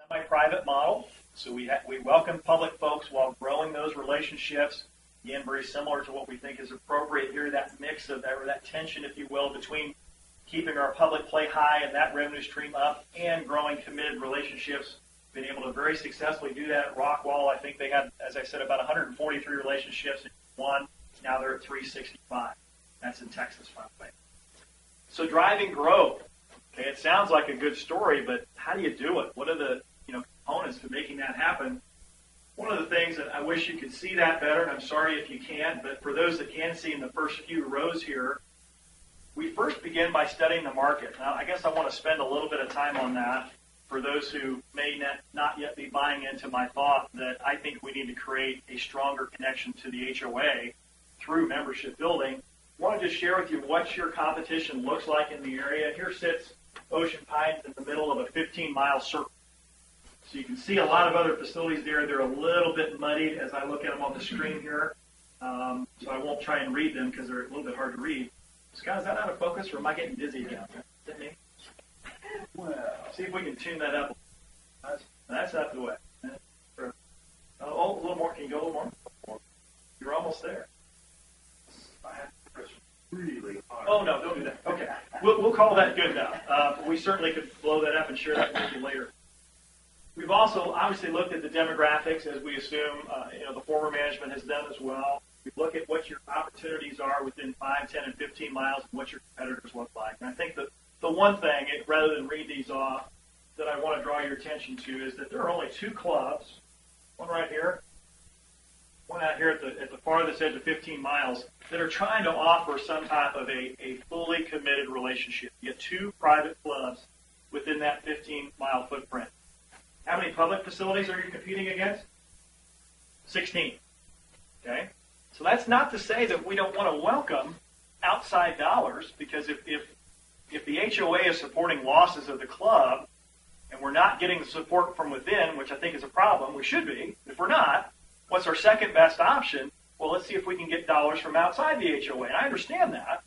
semi-private model. So we welcome public folks while growing those relationships. Again, very similar to what we think is appropriate here, that mix of that, or that tension, if you will, between keeping our public play high and that revenue stream up and growing committed relationships. Been able to very successfully do that at Rockwall. I think they had, as I said, about 143 relationships in one. Now they're at 365. That's in Texas, by the way. So driving growth. Okay, it sounds like a good story, but how do you do it? What are the components to making that happen? One of the things that I wish you could see that better, and I'm sorry if you can't, but for those that can see in the first few rows here, we first begin by studying the market. Now, I guess I want to spend a little bit of time on that for those who may not yet be buying into my thought that I think we need to create a stronger connection to the HOA through membership building. I want to just share with you what your competition looks like in the area. Here sits Ocean Pines in the middle of a 15-mile circle. So you can see a lot of other facilities there. They're a little bit muddied as I look at them on the screen here. So I won't try and read them because they're a little bit hard to read. Scott, is that out of focus or am I getting dizzy again? Is that me? Well, see if we can tune that up. That's out the way. A little more. Can you go a little more? You're almost there. I have to press really hard. Oh, no, don't do that. Okay. We'll call that good now. We certainly could blow that up and share that with you later. We've also obviously looked at the demographics, as we assume the former management has done as well. We look at what your opportunities are within 5, 10, and 15 miles and what your competitors look like. And I think that the one thing, rather than read these off, that I want to draw your attention to is that there are only 2 clubs, one right here, one out here at the farthest edge of 15 miles, that are trying to offer some type of a fully committed relationship. You get 2 private clubs within that 15-mile footprint. How many public facilities are you competing against? 16. Okay? So that's not to say that we don't want to welcome outside dollars, because if the HOA is supporting losses of the club and we're not getting the support from within, which I think is a problem, we should be. If we're not, what's our second best option? Well, let's see if we can get dollars from outside the HOA. And I understand that,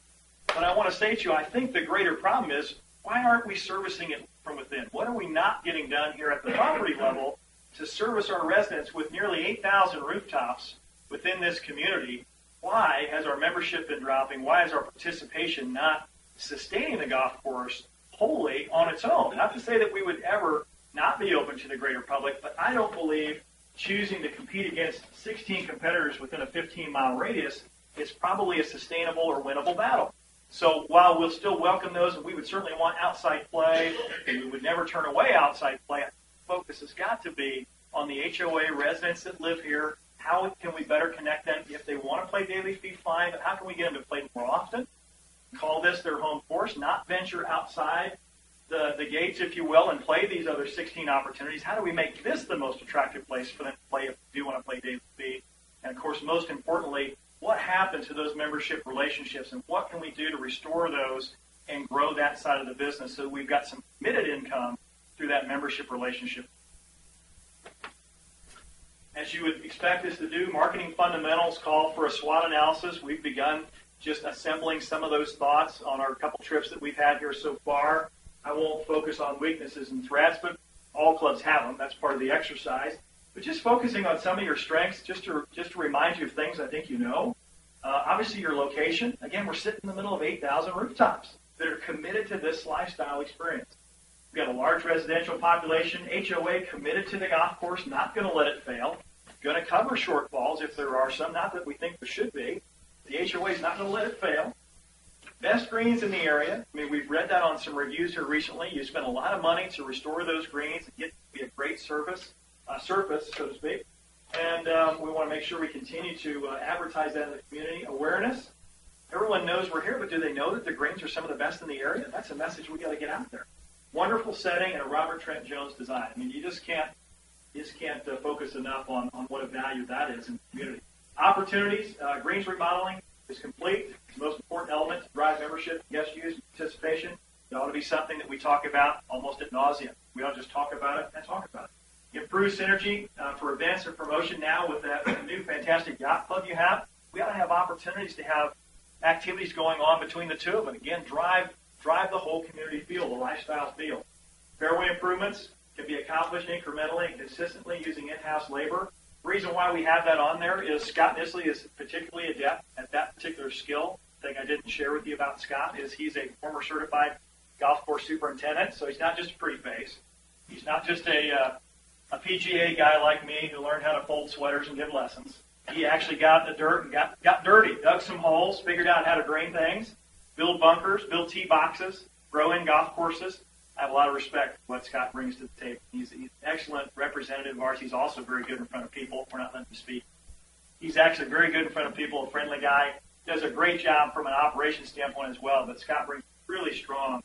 but I want to say to you, I think the greater problem is, why aren't we servicing it from within? What are we not getting done here at the property level to service our residents with nearly 8,000 rooftops within this community? Why has our membership been dropping? Why is our participation not sustaining the golf course wholly on its own? Not to say that we would ever not be open to the greater public, but I don't believe choosing to compete against 16 competitors within a 15-mile radius is probably a sustainable or winnable battle. So while we'll still welcome those, and we would certainly want outside play, and we would never turn away outside play, focus has got to be on the HOA residents that live here. How can we better connect them? If they want to play daily fee, fine, but how can we get them to play more often? Call this their home course, not venture outside the gates, if you will, and play these other 16 opportunities. How do we make this the most attractive place for them to play if they do want to play daily fee? And, of course, most importantly, what happened to those membership relationships, and what can we do to restore those and grow that side of the business so we've got some committed income through that membership relationship? As you would expect us to do, marketing fundamentals call for a SWOT analysis. We've begun just assembling some of those thoughts on our couple trips that we've had here so far. I won't focus on weaknesses and threats, but all clubs have them. That's part of the exercise. But just focusing on some of your strengths, just to remind you of things I think you know. Obviously, your location. Again, we're sitting in the middle of 8,000 rooftops that are committed to this lifestyle experience. We've got a large residential population. HOA committed to the golf course, not going to let it fail. Going to cover shortfalls if there are some, not that we think there should be. The HOA is not going to let it fail. Best greens in the area. I mean, we've read that on some reviews here recently. You spend a lot of money to restore those greens and get to be a great surface, so to speak. And we want to make sure we continue to advertise that in the community. Awareness. Everyone knows we're here, but do they know that the greens are some of the best in the area? That's a message we got to get out there. Wonderful setting and a Robert Trent Jones design. I mean, you just can't focus enough on what a value that is in the community. Opportunities. Greens remodeling is complete. It's the most important element to drive membership, guest use, and participation. It ought to be something that we talk about almost ad nauseum. We don't just talk about it and talk about it. Improve synergy for events and promotion now with that new fantastic yacht club you have. We ought to have opportunities to have activities going on between the two of them. Again, drive the whole community feel, the lifestyle feel. Fairway improvements, can be accomplished incrementally and consistently using in-house labor. The reason why we have that on there is Scott Nisley is particularly adept at that particular skill. The thing I didn't share with you about Scott is he's a former certified golf course superintendent, so he's not just a pretty face. He's not just a PGA guy like me who learned how to fold sweaters and give lessons. He actually got in the dirt and got dirty, dug some holes, figured out how to drain things, build bunkers, build tee boxes, grow in golf courses. I have a lot of respect for what Scott brings to the table. He's an excellent representative of ours. He's also very good in front of people. We're not letting him speak. He's actually very good in front of people, a friendly guy. Does a great job from an operations standpoint as well, but Scott brings really strong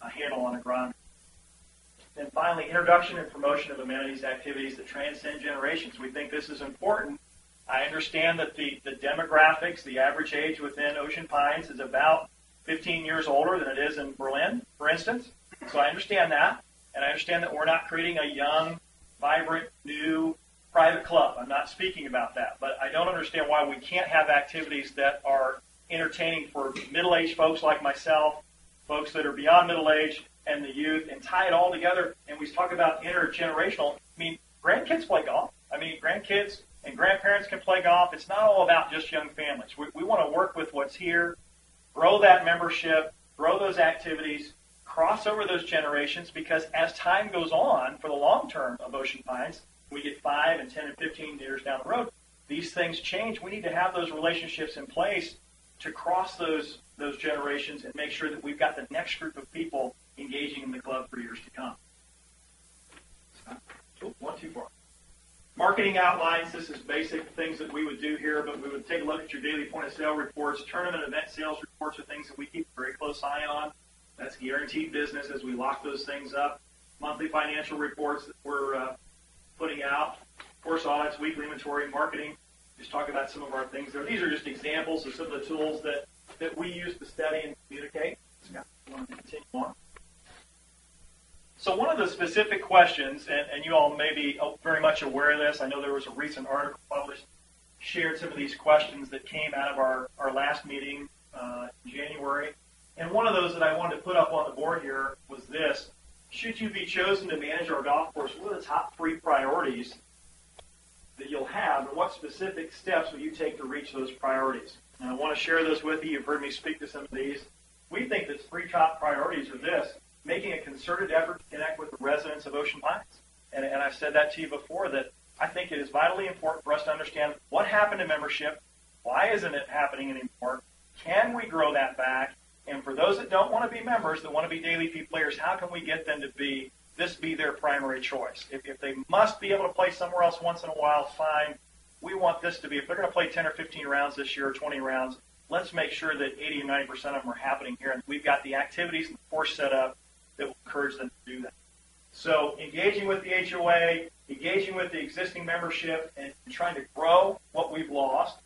handle on the grind. And finally, introduction and promotion of amenities activities that transcend generations. We think this is important. I understand that the demographics, the average age within Ocean Pines is about 15 years older than it is in Berlin, for instance. So I understand that, and I understand that we're not creating a young, vibrant, new private club. I'm not speaking about that, but I don't understand why we can't have activities that are entertaining for middle-aged folks like myself, folks that are beyond middle age, and the youth, and tie it all together. And we talk about intergenerational. I mean, grandkids play golf. I mean, grandkids and grandparents can play golf. It's not all about just young families. We want to work with what's here, grow that membership, grow those activities, cross over those generations, because as time goes on, for the long term of Ocean Pines, we get 5 and 10 and 15 years down the road, these things change. We need to have those relationships in place to cross those generations and make sure that we've got the next group of people engaging in the club for years to come. One, two, four. Marketing outlines. This is basic things that we would do here, but we would take a look at your daily point of sale reports. Tournament event sales reports are things that we keep a very close eye on. That's guaranteed business as we lock those things up. Monthly financial reports that we're putting out. Course audits, weekly inventory, marketing. Just talk about some of our things there. These are just examples of some of the tools that we use to study and communicate. Scott, you want to continue on? So one of the specific questions, and you all may be very much aware of this, I know there was a recent article published, shared some of these questions that came out of our last meeting in January. And one of those that I wanted to put up on the board here was this: should you be chosen to manage our golf course, what are the top 3 priorities that you'll have, and what specific steps will you take to reach those priorities? And I want to share those with you. You've heard me speak to some of these. We think that 3 top priorities are this: making a concerted effort to connect with the residents of Ocean Pines. And I've said that to you before, that I think it is vitally important for us to understand what happened to membership, why isn't it happening anymore, can we grow that back, and for those that don't want to be members, that want to be daily fee players, how can we get them to be their primary choice? If they must be able to play somewhere else once in a while, fine. We want this to be, if they're going to play 10 or 15 rounds this year, or 20 rounds, let's make sure that 80 or 90% of them are happening here, and we've got the activities and the course set up that will encourage them to do that. So engaging with the HOA, engaging with the existing membership, and trying to grow what we've lost,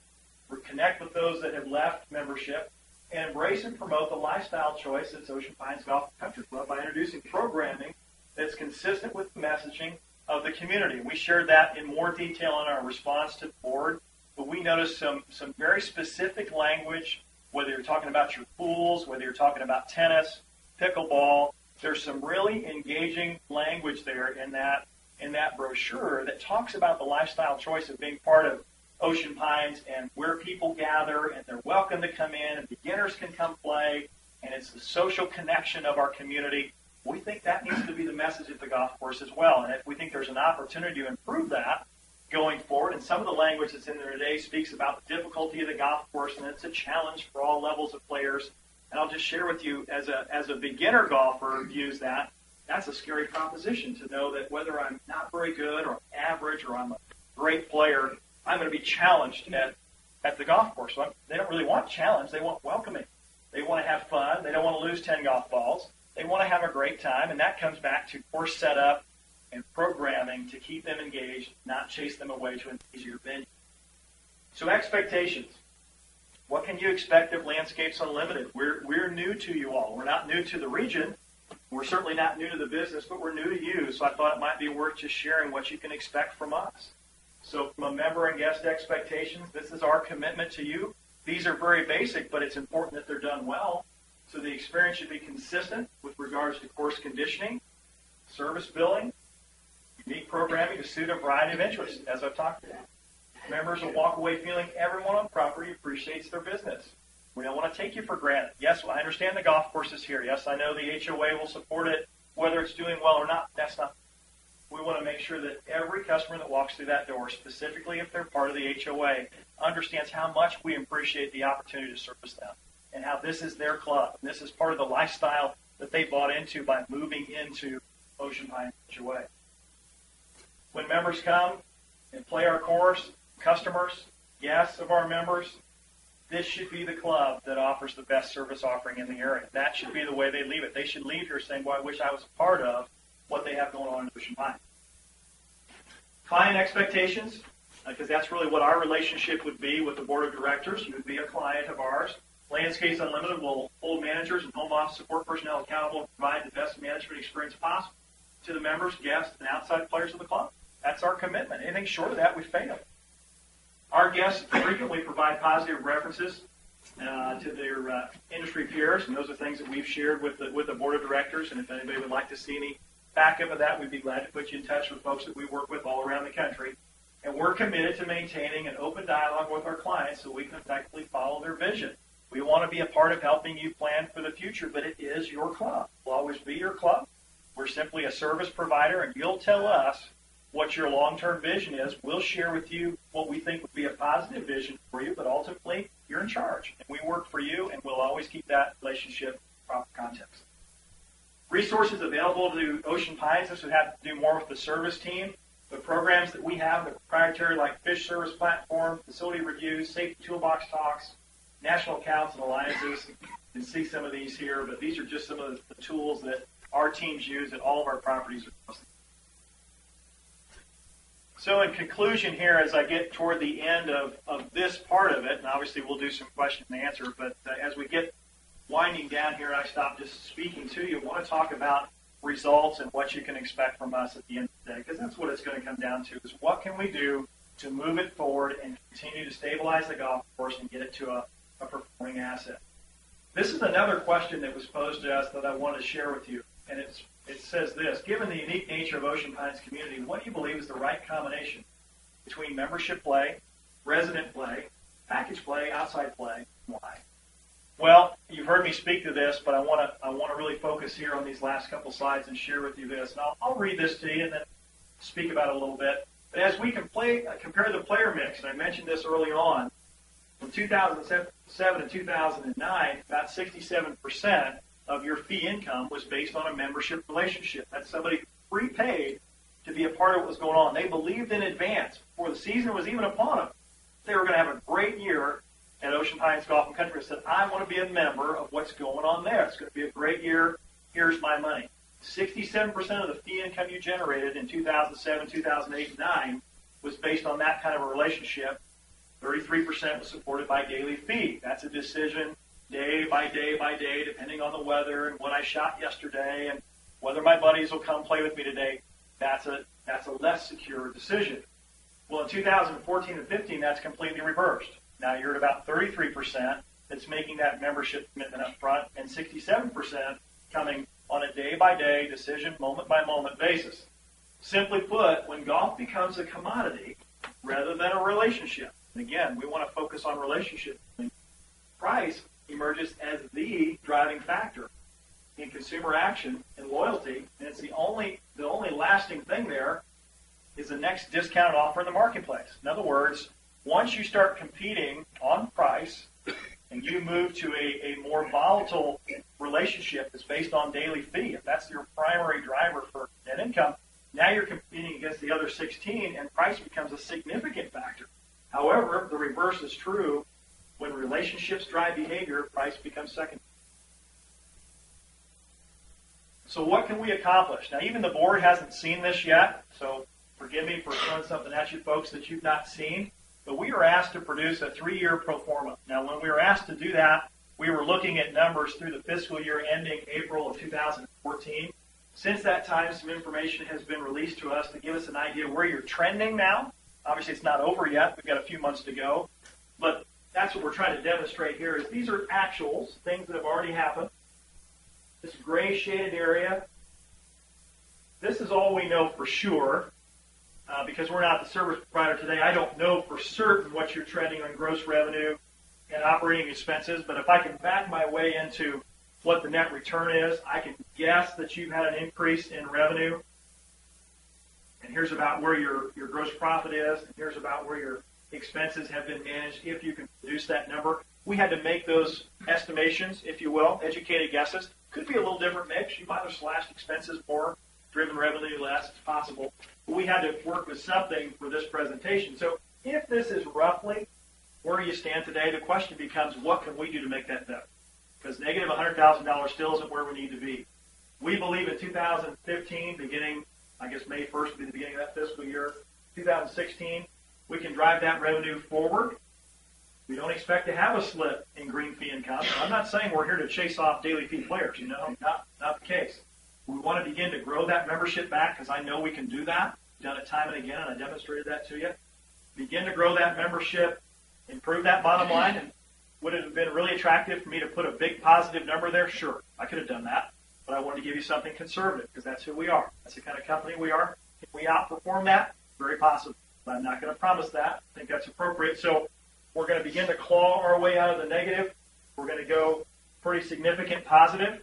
reconnect with those that have left membership, and embrace and promote the lifestyle choice that's Ocean Pines Golf Country Club by introducing programming that's consistent with the messaging of the community. We shared that in more detail in our response to the board, but we noticed some very specific language, whether you're talking about your pools, whether you're talking about tennis, pickleball. There's some really engaging language there in that brochure that talks about the lifestyle choice of being part of Ocean Pines and where people gather, and they're welcome to come in, and beginners can come play, and it's the social connection of our community. We think that needs to be the message at the golf course as well, and if we think there's an opportunity to improve that going forward, and some of the language that's in there today speaks about the difficulty of the golf course, and it's a challenge for all levels of players. And I'll just share with you, as a beginner golfer views that, that's a scary proposition to know that whether I'm not very good or average or I'm a great player, I'm going to be challenged at the golf course. So they don't really want challenge. They want welcoming. They want to have fun. They don't want to lose 10 golf balls. They want to have a great time, and that comes back to course setup and programming to keep them engaged, not chase them away to an easier venue. So expectations. What can you expect of Landscapes Unlimited? We're new to you all. We're not new to the region. We're certainly not new to the business, but we're new to you. So I thought it might be worth just sharing what you can expect from us. So from a member and guest expectations, this is our commitment to you. These are very basic, but it's important that they're done well. So the experience should be consistent with regards to course conditioning, service billing, Unique programming to suit a variety of interests, as I've talked about. Members will walk away feeling everyone on property appreciates their business. We don't want to take you for granted. Yes, I understand the golf course is here. Yes, I know the HOA will support it, whether it's doing well or not. That's not. We want to make sure that every customer that walks through that door, specifically if they're part of the HOA, understands how much we appreciate the opportunity to service them and how this is their club. And this is part of the lifestyle that they bought into by moving into Ocean Pine HOA. When members come and play our course, customers, guests of our members, this should be the club that offers the best service offering in the area. That should be the way they leave it. They should leave here saying, well, I wish I was a part of what they have going on in Ocean Pine. Client expectations, because that's really what our relationship would be with the board of directors. You would be a client of ours. Landscapes Unlimited will hold managers and home office support personnel accountable and provide the best management experience possible to the members, guests, and outside players of the club. That's our commitment. Anything short of that, we fail. Our guests frequently provide positive references to their industry peers, and those are things that we've shared with the board of directors. And if anybody would like to see any backup of that, we'd be glad to put you in touch with folks that we work with all around the country. And we're committed to maintaining an open dialogue with our clients so we can effectively follow their vision. We want to be a part of helping you plan for the future, but it is your club. We'll always be your club. We're simply a service provider, and you'll tell us what your long-term vision is. We'll share with you what we think would be a positive vision for you, but ultimately, you're in charge. And we work for you, and we'll always keep that relationship in proper context. Resources available to Ocean Pines. This would have to do more with the service team. The programs that we have, the proprietary like fish service platform, facility reviews, safety toolbox talks, national accounts and alliances. You can see some of these here, but these are just some of the tools that our teams use at all of our properties. So in conclusion here, as I get toward the end of this part of it, and obviously we'll do some question and answer, but as we get winding down here, I stop just speaking to you. I want to talk about results and what you can expect from us at the end of the day, because that's what it's going to come down to, is what can we do to move it forward and continue to stabilize the golf course and get it to a performing asset. This is another question that was posed to us that I want to share with you, and it says this: given the unique nature of Ocean Pines community, what do you believe is the right combination between membership play, resident play, package play, outside play, and why? Well, you've heard me speak to this, but I want to really focus here on these last couple slides and share with you this. And I'll read this to you and then speak about it a little bit. But as we can compare the player mix, and I mentioned this early on, from 2007 to 2009, about 67% of your fee income was based on a membership relationship. That's somebody prepaid to be a part of what was going on. They believed in advance, before the season was even upon them, they were going to have a great year at Ocean Pines Golf and Country. I said, I want to be a member of what's going on there. It's going to be a great year. Here's my money. 67% of the fee income you generated in 2007, 2008, and 2009 was based on that kind of a relationship. 33% was supported by daily fee. That's a decision day by day by day, depending on the weather and what I shot yesterday and whether my buddies will come play with me today. That's a less secure decision. Well, in 2014 and 15, that's completely reversed. Now you're at about 33% that's making that membership commitment up front, and 67% coming on a day-by-day, decision, moment-by-moment basis. Simply put, when golf becomes a commodity rather than a relationship, and again, we want to focus on relationship, price emerges as the driving factor in consumer action and loyalty, and it's the only lasting thing there is the next discounted offer in the marketplace. In other words, once you start competing on price and you move to a more volatile relationship that's based on daily fee, if that's your primary driver for net income, now you're competing against the other 16 and price becomes a significant factor. However, the reverse is true. When relationships drive behavior, price becomes secondary. So what can we accomplish? Now, even the board hasn't seen this yet, so forgive me for throwing something at you folks that you've not seen. But we were asked to produce a 3-year pro forma. Now, when we were asked to do that, we were looking at numbers through the fiscal year ending April of 2014. Since that time, some information has been released to us to give us an idea where you're trending now. Obviously, it's not over yet. We've got a few months to go. But that's what we're trying to demonstrate here is these are actuals, things that have already happened. This gray shaded area this is all we know for sure. Because we're not the service provider today, I don't know for certain what you're trending on gross revenue and operating expenses, but if I can back my way into what the net return is, I can guess that you've had an increase in revenue, and here's about where your gross profit is, and here's about where your expenses have been managed, if you can produce that number. We had to make those estimations, if you will, educated guesses. Could be a little different mix. You might have slashed expenses more, driven revenue less, it's possible. But we had to work with something for this presentation. So if this is roughly where you stand today, the question becomes, what can we do to make that better? Because negative $100,000 still isn't where we need to be. We believe in 2015, beginning, I guess May 1st will be the beginning of that fiscal year, 2016, we can drive that revenue forward. We don't expect to have a slip in green fee income. I'm not saying we're here to chase off daily fee players, not the case. We want to begin to grow that membership back because I know we can do that. We've done it time and again, and I demonstrated that to you. Begin to grow that membership, improve that bottom line, and would it have been really attractive for me to put a big positive number there? Sure, I could have done that, but I wanted to give you something conservative because that's who we are. That's the kind of company we are. If we outperform that, very possible. But I'm not going to promise that. I think that's appropriate. So we're going to begin to claw our way out of the negative. We're going to go pretty significant positive,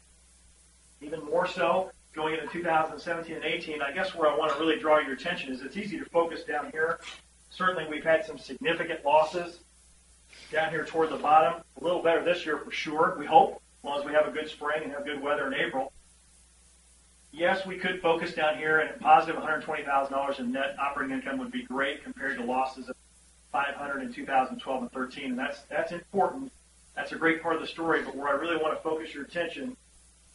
even more so going into 2017 and 18. I guess where I want to really draw your attention is it's easy to focus down here. Certainly we've had some significant losses down here toward the bottom. A little better this year for sure, we hope, as long as we have a good spring and have good weather in April. Yes, we could focus down here, and a positive $120,000 in net operating income would be great compared to losses of $500 in 2012 and 13, and that's important. That's a great part of the story, but where I really want to focus your attention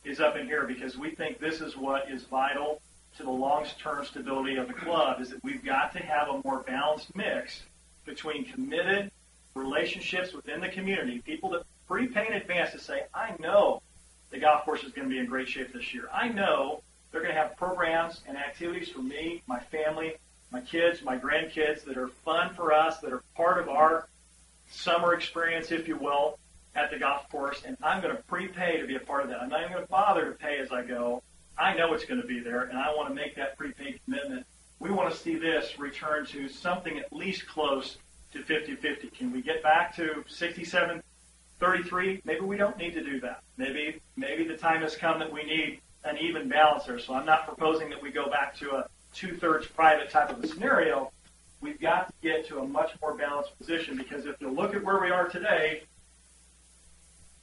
is up in here, because we think this is what is vital to the long-term stability of the club, is that we've got to have a more balanced mix between committed relationships within the community, people that prepay in advance to say, I know the golf course is going to be in great shape this year. I know they're going to have programs and activities for me, my family, my kids, my grandkids that are fun for us, that are part of our summer experience, if you will, at the golf course, and I'm going to prepay to be a part of that. I'm not even going to bother to pay as I go. I know it's going to be there, and I want to make that prepaid commitment. We want to see this return to something at least close to 50-50. Can we get back to 67-33? Maybe we don't need to do that. Maybe the time has come that we need an even balance there. So I'm not proposing that we go back to a 2/3 private type of a scenario. We've got to get to a much more balanced position, because if you look at where we are today,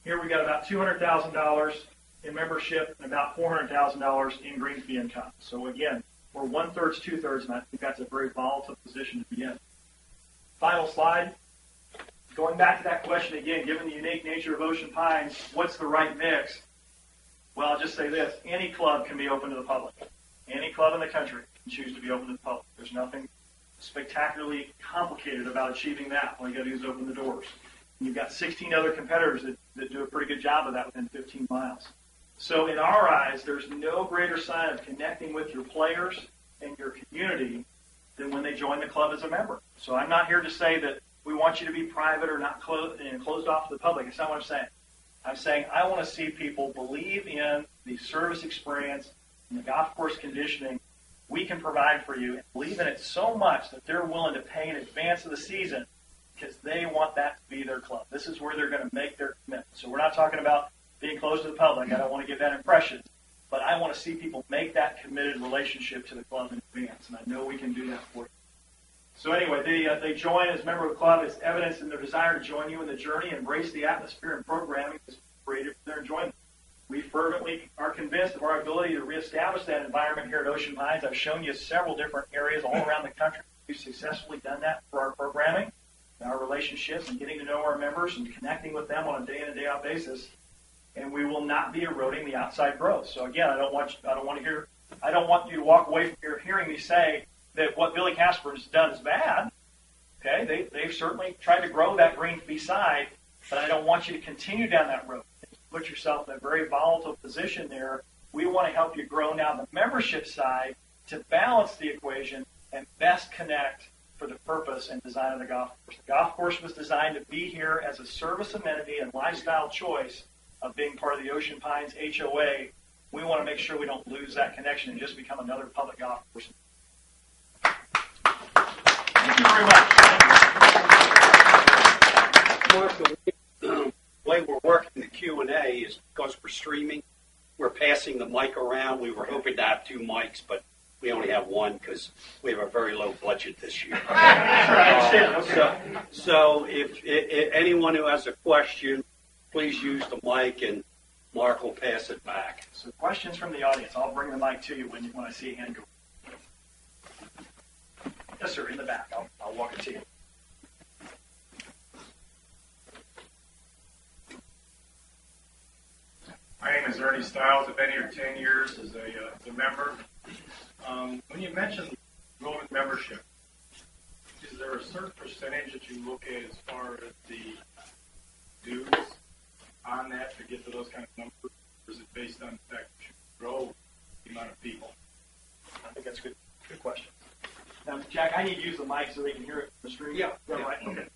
here we got about $200,000 in membership and about $400,000 in green fee income. So again, we're 1/3, 2/3, and I think that's a very volatile position to be in. Final slide. Going back to that question again, given the unique nature of Ocean Pines, what's the right mix? Well, I'll just say this. Any club can be open to the public. Any club in the country can choose to be open to the public. There's nothing spectacularly complicated about achieving that. All you got to do is open the doors. And you've got 16 other competitors that do a pretty good job of that within 15 miles. So in our eyes, there's no greater sign of connecting with your players and your community than when they join the club as a member. So I'm not here to say that we want you to be private or not closed off to the public. That's not what I'm saying. I'm saying I want to see people believe in the service experience and the golf course conditioning we can provide for you, and believe in it so much that they're willing to pay in advance of the season because they want that to be their club. This is where they're going to make their commitment. So we're not talking about being closed to the public. I don't want to give that impression. But I want to see people make that committed relationship to the club in advance, and I know we can do that for you. So anyway, they join as a member of the club. It's evidence in their desire to join you in the journey and embrace the atmosphere and programming that's created for their enjoyment. We fervently are convinced of our ability to reestablish that environment here at Ocean Pines. I've shown you several different areas all around the country. We've successfully done that for our programming, our relationships, and getting to know our members and connecting with them on a day-in and day-out basis. And we will not be eroding the outside growth. So again, I don't want you to walk away from here hearing me say that what Billy Casper has done is bad. Okay, they've certainly tried to grow that green fee side, but I don't want you to continue down that road. Put yourself in a very volatile position there. We want to help you grow now the membership side to balance the equation and best connect for the purpose and design of the golf course. The golf course was designed to be here as a service amenity and lifestyle choice of being part of the Ocean Pines HOA We want to make sure we don't lose that connection and just become another public golf person. Thank you very much. Mark, the way we're working the Q&A is because we're streaming. We're passing the mic around. We were hoping to have 2 mics, but we only have 1 because we have a very low budget this year. Sure, I understand. Okay. So if anyone who has a question, please use the mic and Mark will pass it back. So questions from the audience. I'll bring the mic to you when I see a hand go. Yes, sir, in the back. I'll walk it to you. My name is Ernie Stiles. I've been here 10 years as a member. When you mentioned enrollment membership, is there a certain percentage that you look at as far as the dues on that to get to those kind of numbers? Or is it based on the fact that you grow the amount of people? I think that's a good question. Now, Jack, I need to use the mic so they can hear it on the stream. Yeah. Is that right? Okay.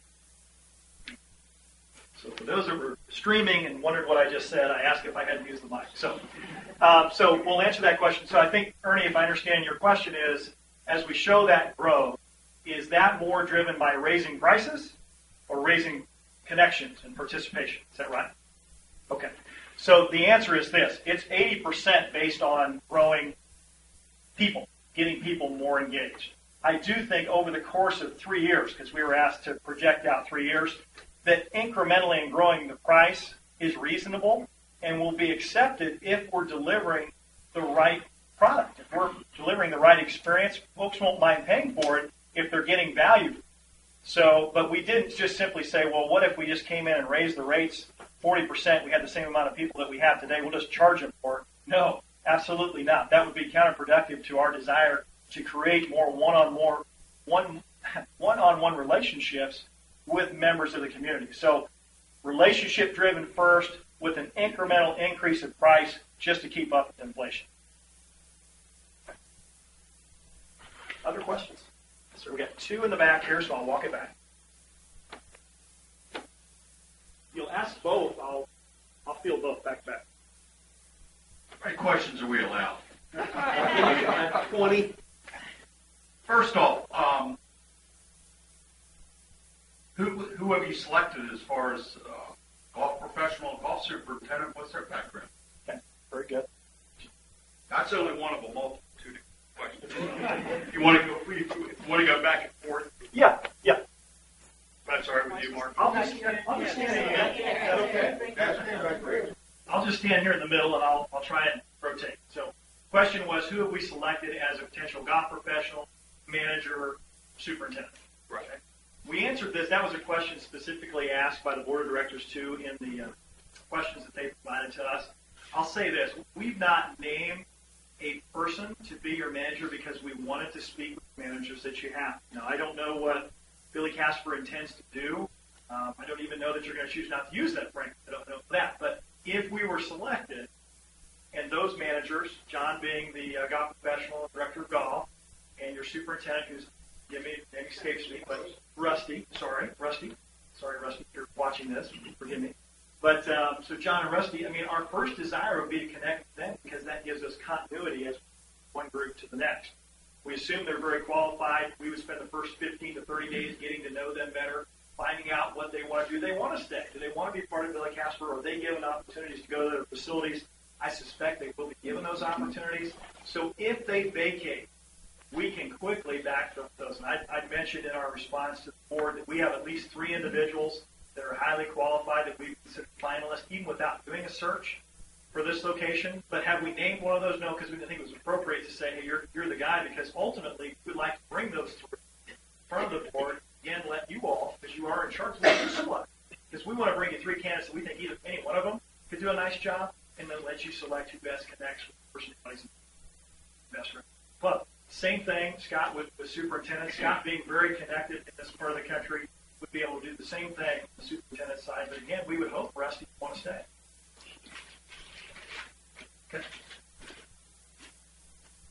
So for those that were streaming and wondered what I just said, I asked if I had to use the mic. So we'll answer that question. So I think, Ernie, if I understand your question is, as we show that growth, is that more driven by raising prices or raising connections and participation? Is that right? Okay. So the answer is this. It's 80% based on growing people, getting people more engaged. I do think over the course of 3 years, because we were asked to project out 3 years, that incrementally in growing the price is reasonable and will be accepted if we're delivering the right product. If we're delivering the right experience, folks won't mind paying for it if they're getting value. So, but we didn't just simply say, well, what if we just came in and raised the rates 40%, we had the same amount of people that we have today, we'll just charge them for it. No, absolutely not. That would be counterproductive to our desire to create more one-on-one relationships with members of the community. So relationship driven first with an incremental increase of price just to keep up with inflation. Other questions? So we got 2 in the back here, so I'll walk it back. You'll ask both, I'll field both back to back. How many questions are we allowed? 20. First off, who have you selected as far as golf professional, golf superintendent? What's their background? Okay, very good. That's only one of a multitude of questions. If you want to go back and forth, Yeah. that's all right with you, Mark. I'll just stand here. Okay. I'll just stand here in the middle and I'll try and rotate. So, question was, who have we selected as a potential golf professional, manager, superintendent? Right. Okay. We answered this. That was a question specifically asked by the board of directors too in the questions that they provided to us. I'll say this: we've not named a person to be your manager because we wanted to speak with managers that you have. Now, I don't know what Billy Casper intends to do. I don't even know that you're going to choose not to use that, frankly. I don't know that. But if we were selected, and those managers, John being the golf professional, director of golf, and your superintendent, who's, name escapes me, but Rusty, sorry, if you're watching this, forgive me. But so John and Rusty, I mean, our first desire would be to connect with them because that gives us continuity as one group to the next. We assume they're very qualified. We would spend the first 15 to 30 days getting to know them better, finding out what they want to do. Do they want to stay? Do they want to be part of Billy Casper? Or are they given opportunities to go to their facilities? I suspect they will be given those opportunities. So if they vacate, we can quickly backfill those. And I mentioned in our response to the board that we have at least 3 individuals that are highly qualified that we consider finalists, even without doing a search for this location. But have we named one of those? No, because we didn't think it was appropriate to say, hey, you're the guy, because ultimately we'd like to bring those 3 in front of the board and let you all, because you are in charge, let you select. Because we want to bring you 3 candidates that we think either any one of them could do a nice job, and then let you select who best connects with the person who plays in the best club. Same thing, Scott, with superintendent. Scott being very connected in this part of the country would be able to do the same thing on the superintendent side. But again, we would hope Rusty would want to stay. Okay.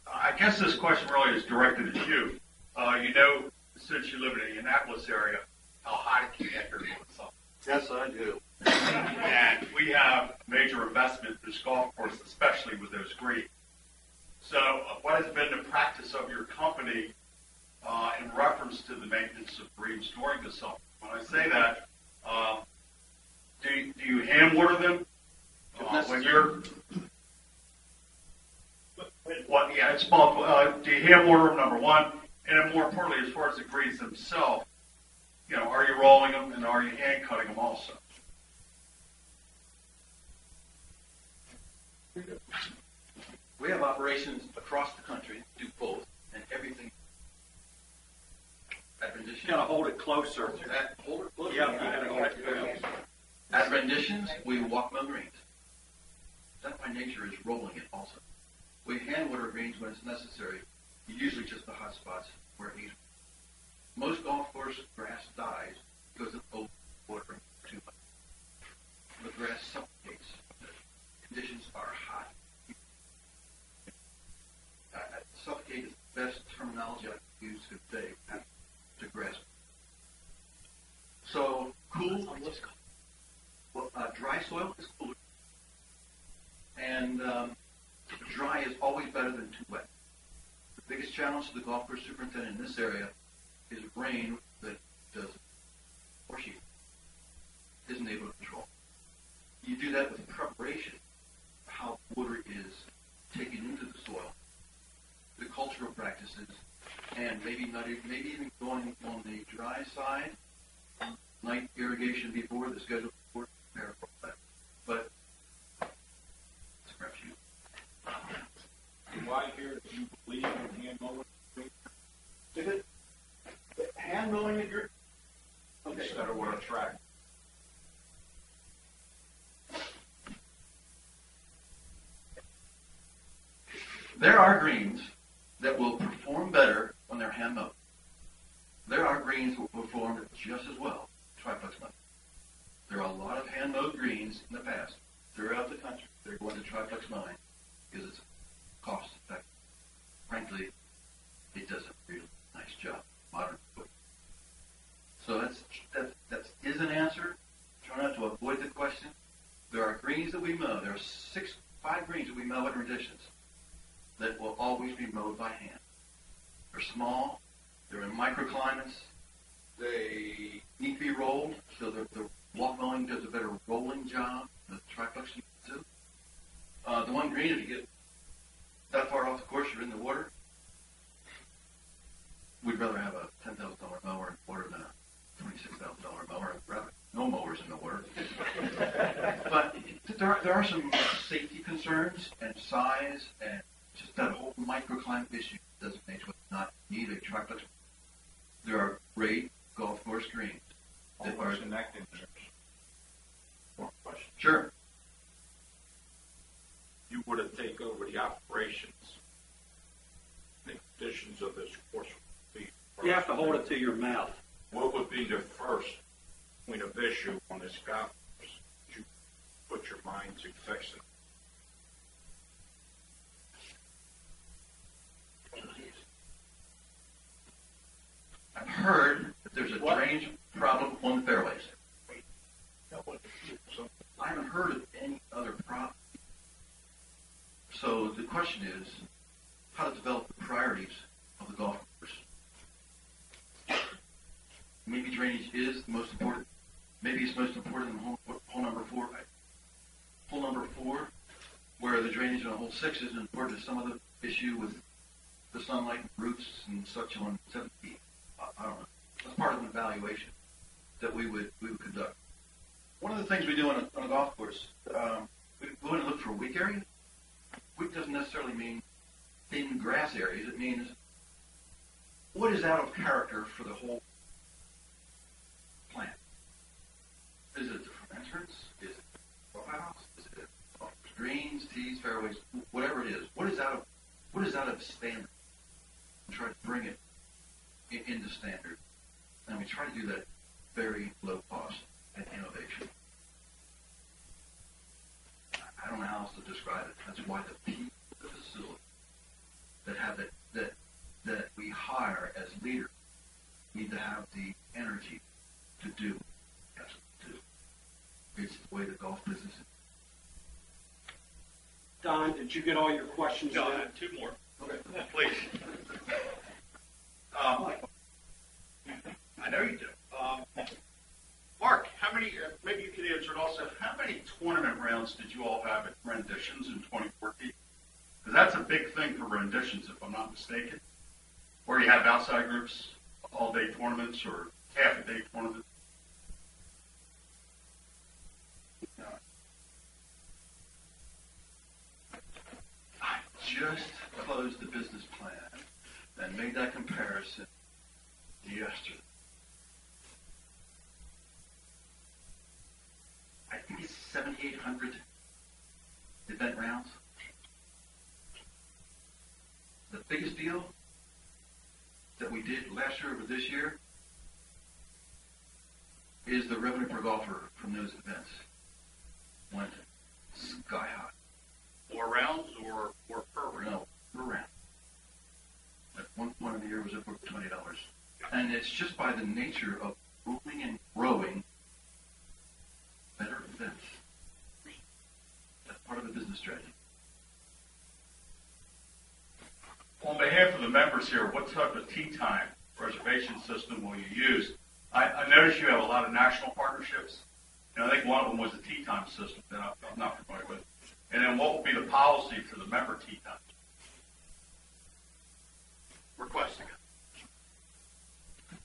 I guess this question really is directed at you. You know, since you live in the Indianapolis area, how hot it can get here in the summer. Yes, I do. And we have major investment in this golf course, especially with those greens. So what has been the practice of your company in reference to the maintenance of greens during the summer? When I say that, do you hand water them when you're? What? Yeah, it's multiple. Do you hand water them? Number one, and then more importantly, as far as the greens themselves, are you rolling them and are you hand cutting them also? We have operations across the country, do both, and everything. At renditions, You gotta hold it closer. hold it close. Yeah, you gotta hold it closer. At renditions, we walk mill greens. That by nature is rolling it also. We hand water greens when it's necessary, usually just the hot spots where it needs. Most golf course grass dies because of overwatering too much. The grass suffocates. The conditions are hot. Suffocate is the best terminology I can use today to grasp. So cool. Well, dry soil is cooler, and dry is always better than too wet. The biggest challenge to the golf course superintendent in this area is rain that does, or she isn't able to control. You do that with preparation, how water is taken into the soil, the cultural practices, and maybe even going on the dry side, night irrigation before the schedule before prepare for that. But it's a crapshoot. Why here do you believe in hand mowing? Is it hand mowing that you're? Okay. Instead of what a track. There are greens that will perform better when they're hand mowed. There are greens that will perform just as well triplex mowed. There are a lot of hand mowed greens in the past throughout the country. They're going to triplex mowing because it's cost effective. Frankly, it does a really nice job. Modern equipment. So that is an answer. Try not to avoid the question. There are greens that we mow. There are 5 greens that we mow at renditions that will always be mowed by hand. They're small. They're in microclimates. They need to be rolled, so the walk mowing does a better rolling job than the triplex needs to. The one green, if you get that far off the course, you're in the water. We'd rather have a $10,000 mower in the water than a $26,000 mower. Rather, no mowers in the water. But there are some safety concerns and size and just that whole microclimate issue designates what's not need a triplex. There are great golf course greens that are connected. More question. Sure. You were to take over the operations. The conditions of this course would be. You have to hold it to your mouth. What would be the first point of issue on this golf course? You put your mind to fixing. I've heard that there's a drainage problem on the fairways. I haven't heard of any other problem. So the question is how to develop the priorities of the golf course. Maybe drainage is the most important. Maybe it's most important in hole number 4. Hole number 4, where the drainage on hole 6 isn't important, is some of the issue with the sunlight and roots and such on 7 feet. I don't know. That's part of an evaluation that we would conduct. One of the things we do on a golf course, we go in and look for weak areas. Weak doesn't necessarily mean thin grass areas. It means what is out of character for the whole plant. Is it the front entrance? Is it the clubhouse? Is it greens, tees, fairways, whatever it is? What is out of standard? And try to bring it into standard. And we try to do that very low cost and innovation. I don't know how else to describe it. That's why the people at the facility that have it, that we hire as leaders need to have the energy to do what we have to do. fits the way the golf business is? Don, did you get all your questions? No, I in? have two more. Okay. Please. I know you do. Mark, how many, maybe you could answer it also, how many tournament rounds did you all have at Renditions in 2014? Because that's a big thing for Renditions, if I'm not mistaken, where you have outside groups, all-day tournaments, or half-a-day tournaments. I just closed the business plan and made that comparison yesterday. I think it's 7,800 event rounds. The biggest deal that we did last year over this year is the revenue per golfer from those events went sky high. More rounds or per round? No, per round. At one point of the year it was up over $20. And it's just by the nature of booming and growing better events. That's part of the business strategy. On behalf of the members here, what type of tee time reservation system will you use? I noticed you have a lot of national partnerships, and I think one of them was a tee time system that I'm not familiar with. And then what will be the policy for the member tee time? Requesting it.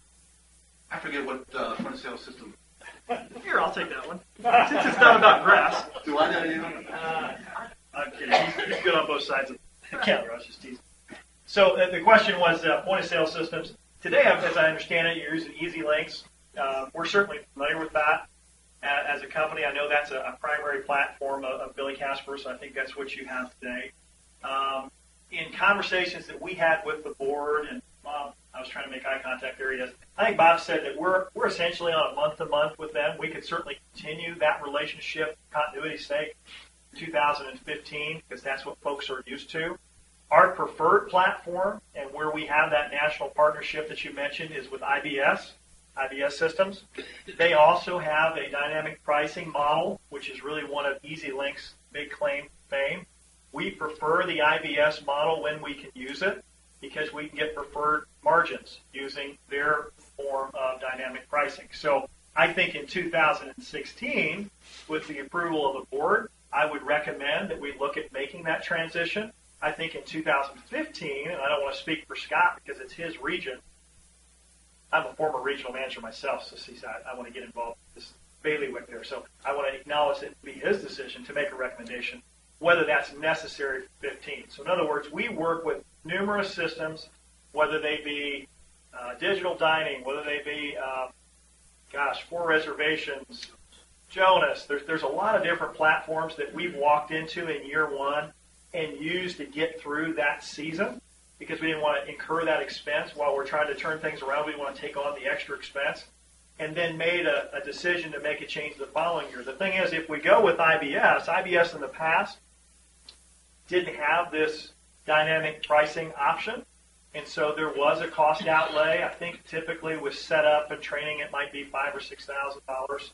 I forget what point of sale system. Here, I'll take that one. Since it's not about grass. Do I know you? I'm kidding. He's good on both sides of the counter. I was just teasing. So the question was point of sale systems. Today, as I understand it, you're using Easy Links. We're certainly familiar with that. As a company, I know that's a primary platform of Billy Casper, so I think that's what you have today. In conversations that we had with the board, and Bob, I was trying to make eye contact, there he is. I think Bob said that we're essentially on a month-to-month with them. We could certainly continue that relationship, continuity's sake, in 2015, because that's what folks are used to. Our preferred platform, and where we have that national partnership that you mentioned, is with IBS Systems. They also have a dynamic pricing model, which is really one of Easy Link's big claim to fame. We prefer the IBS model when we can use it, because we can get preferred margins using their form of dynamic pricing. So I think in 2016, with the approval of the board, I would recommend that we look at making that transition. I think in 2015, and I don't want to speak for Scott because it's his region. I'm a former regional manager myself, so I want to get involved in this bailiwick there. So I want to acknowledge that it would be his decision to make a recommendation, whether that's necessary for 15. So in other words, we work with numerous systems, whether they be digital dining, whether they be, 4 reservations, Jonas. There's a lot of different platforms that we've walked into in year one and used to get through that season, because we didn't want to incur that expense while we're trying to turn things around. We didn't want to take on the extra expense, and then made a decision to make a change the following year. The thing is, if we go with IBS in the past didn't have this dynamic pricing option, and so there was a cost outlay. I think typically with setup and training, it might be $5,000 or $6,000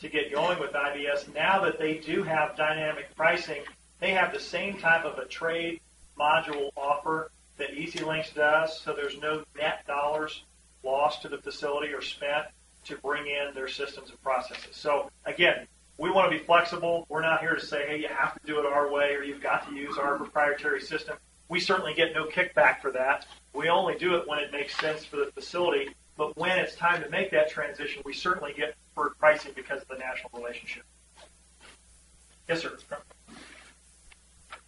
to get going with IBS. Now that they do have dynamic pricing, they have the same type of a trade module offer that Easy Links does, so there's no net dollars lost to the facility or spent to bring in their systems and processes. So again, we want to be flexible. We're not here to say, hey, you have to do it our way or you've got to use our proprietary system. We certainly get no kickback for that. We only do it when it makes sense for the facility, but when it's time to make that transition, we certainly get preferred pricing because of the national relationship. Yes, sir.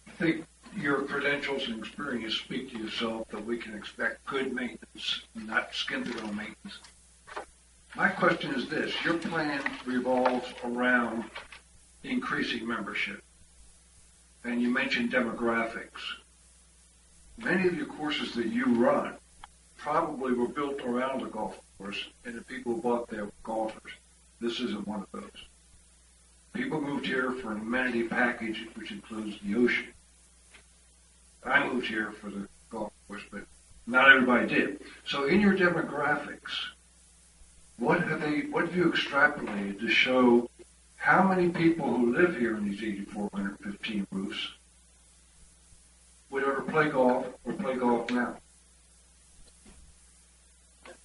I think your credentials and experience speak to yourself that we can expect good maintenance, not skimping on maintenance. My question is this: your plan revolves around increasing membership, and you mentioned demographics. Many of your courses that you run probably were built around a golf course and the people who bought their golfers. This isn't one of those. People moved here for an amenity package, which includes the ocean. I moved here for the golf course, but not everybody did. So in your demographics, what have you extrapolated to show how many people who live here in these 8,415 roofs would ever play golf or play golf now?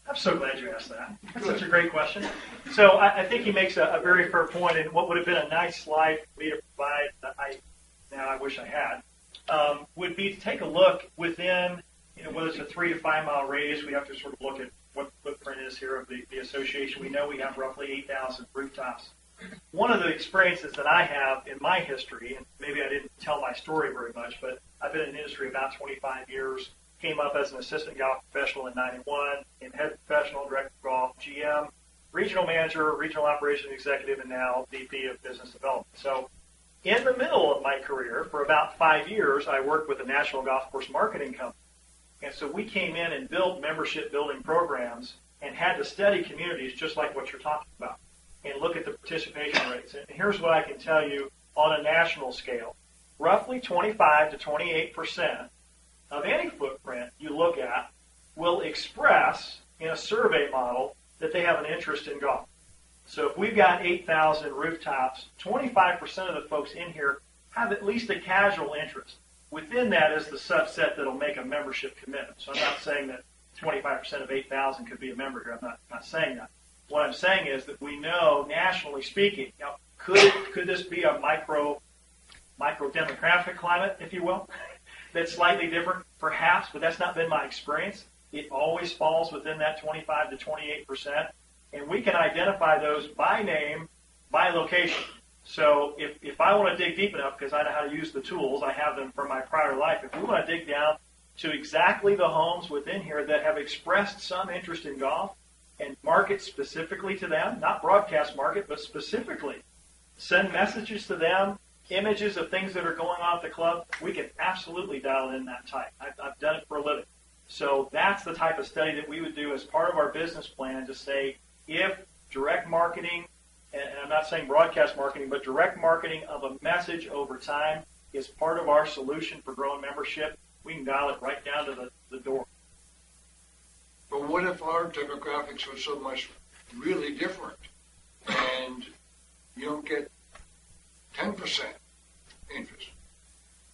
I'm so glad you asked that. That's such a great question. So I think he makes a very fair point, and what would have been a nice slide for me to provide that I wish I had, would be to take a look within, whether it's a 3 to 5 mile radius. We have to sort of look at what the footprint is here of the association. We know we have roughly 8,000 rooftops. One of the experiences that I have in my history, and maybe I didn't tell my story very much, but I've been in the industry about 25 years, came up as an assistant golf professional in 91, and head professional, director of golf, GM, regional manager, regional operations executive, and now VP of business development. So in the middle of my career, for about 5 years, I worked with a national golf course marketing company. And so we came in and built membership building programs and had to study communities just like what you're talking about and look at the participation rates. And here's what I can tell you on a national scale. Roughly 25 to 28% of any footprint you look at will express in a survey model that they have an interest in golf. So if we've got 8,000 rooftops, 25% of the folks in here have at least a casual interest. Within that is the subset that'll make a membership commitment. So I'm not saying that 25% of 8,000 could be a member here. I'm not saying that. What I'm saying is that we know, nationally speaking, could this be a micro demographic climate, if you will, that's slightly different? Perhaps, but that's not been my experience. It always falls within that 25 to 28%, and we can identify those by name, by location. So if I want to dig deep enough, because I know how to use the tools, I have them from my prior life, if we want to dig down to exactly the homes within here that have expressed some interest in golf and market specifically to them, not broadcast market, but specifically send messages to them, images of things that are going on at the club, we can absolutely dial in that type. I've done it for a living. So that's the type of study that we would do as part of our business plan to say if direct marketing, and I'm not saying broadcast marketing, but direct marketing of a message over time is part of our solution for growing membership, we can dial it right down to the door. But what if our demographics were so much really different and you don't get 10% interest?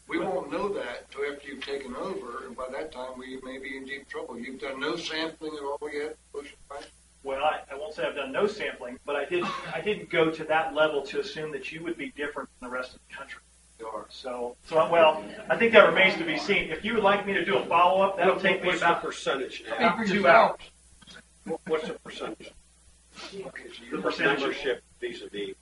We won't know that until after you've taken over, and by that time we may be in deep trouble. You've done no sampling at all yet, right? Well, I won't say I've done no sampling, but I didn't go to that level to assume that you would be different from the rest of the country. You are. So well, I think that remains to be seen. If you would like me to do a follow-up, that'll take me What's about the percentage now? about 2 hours. What's the percentage? Okay, so The you're percentage. membership vis-a-vis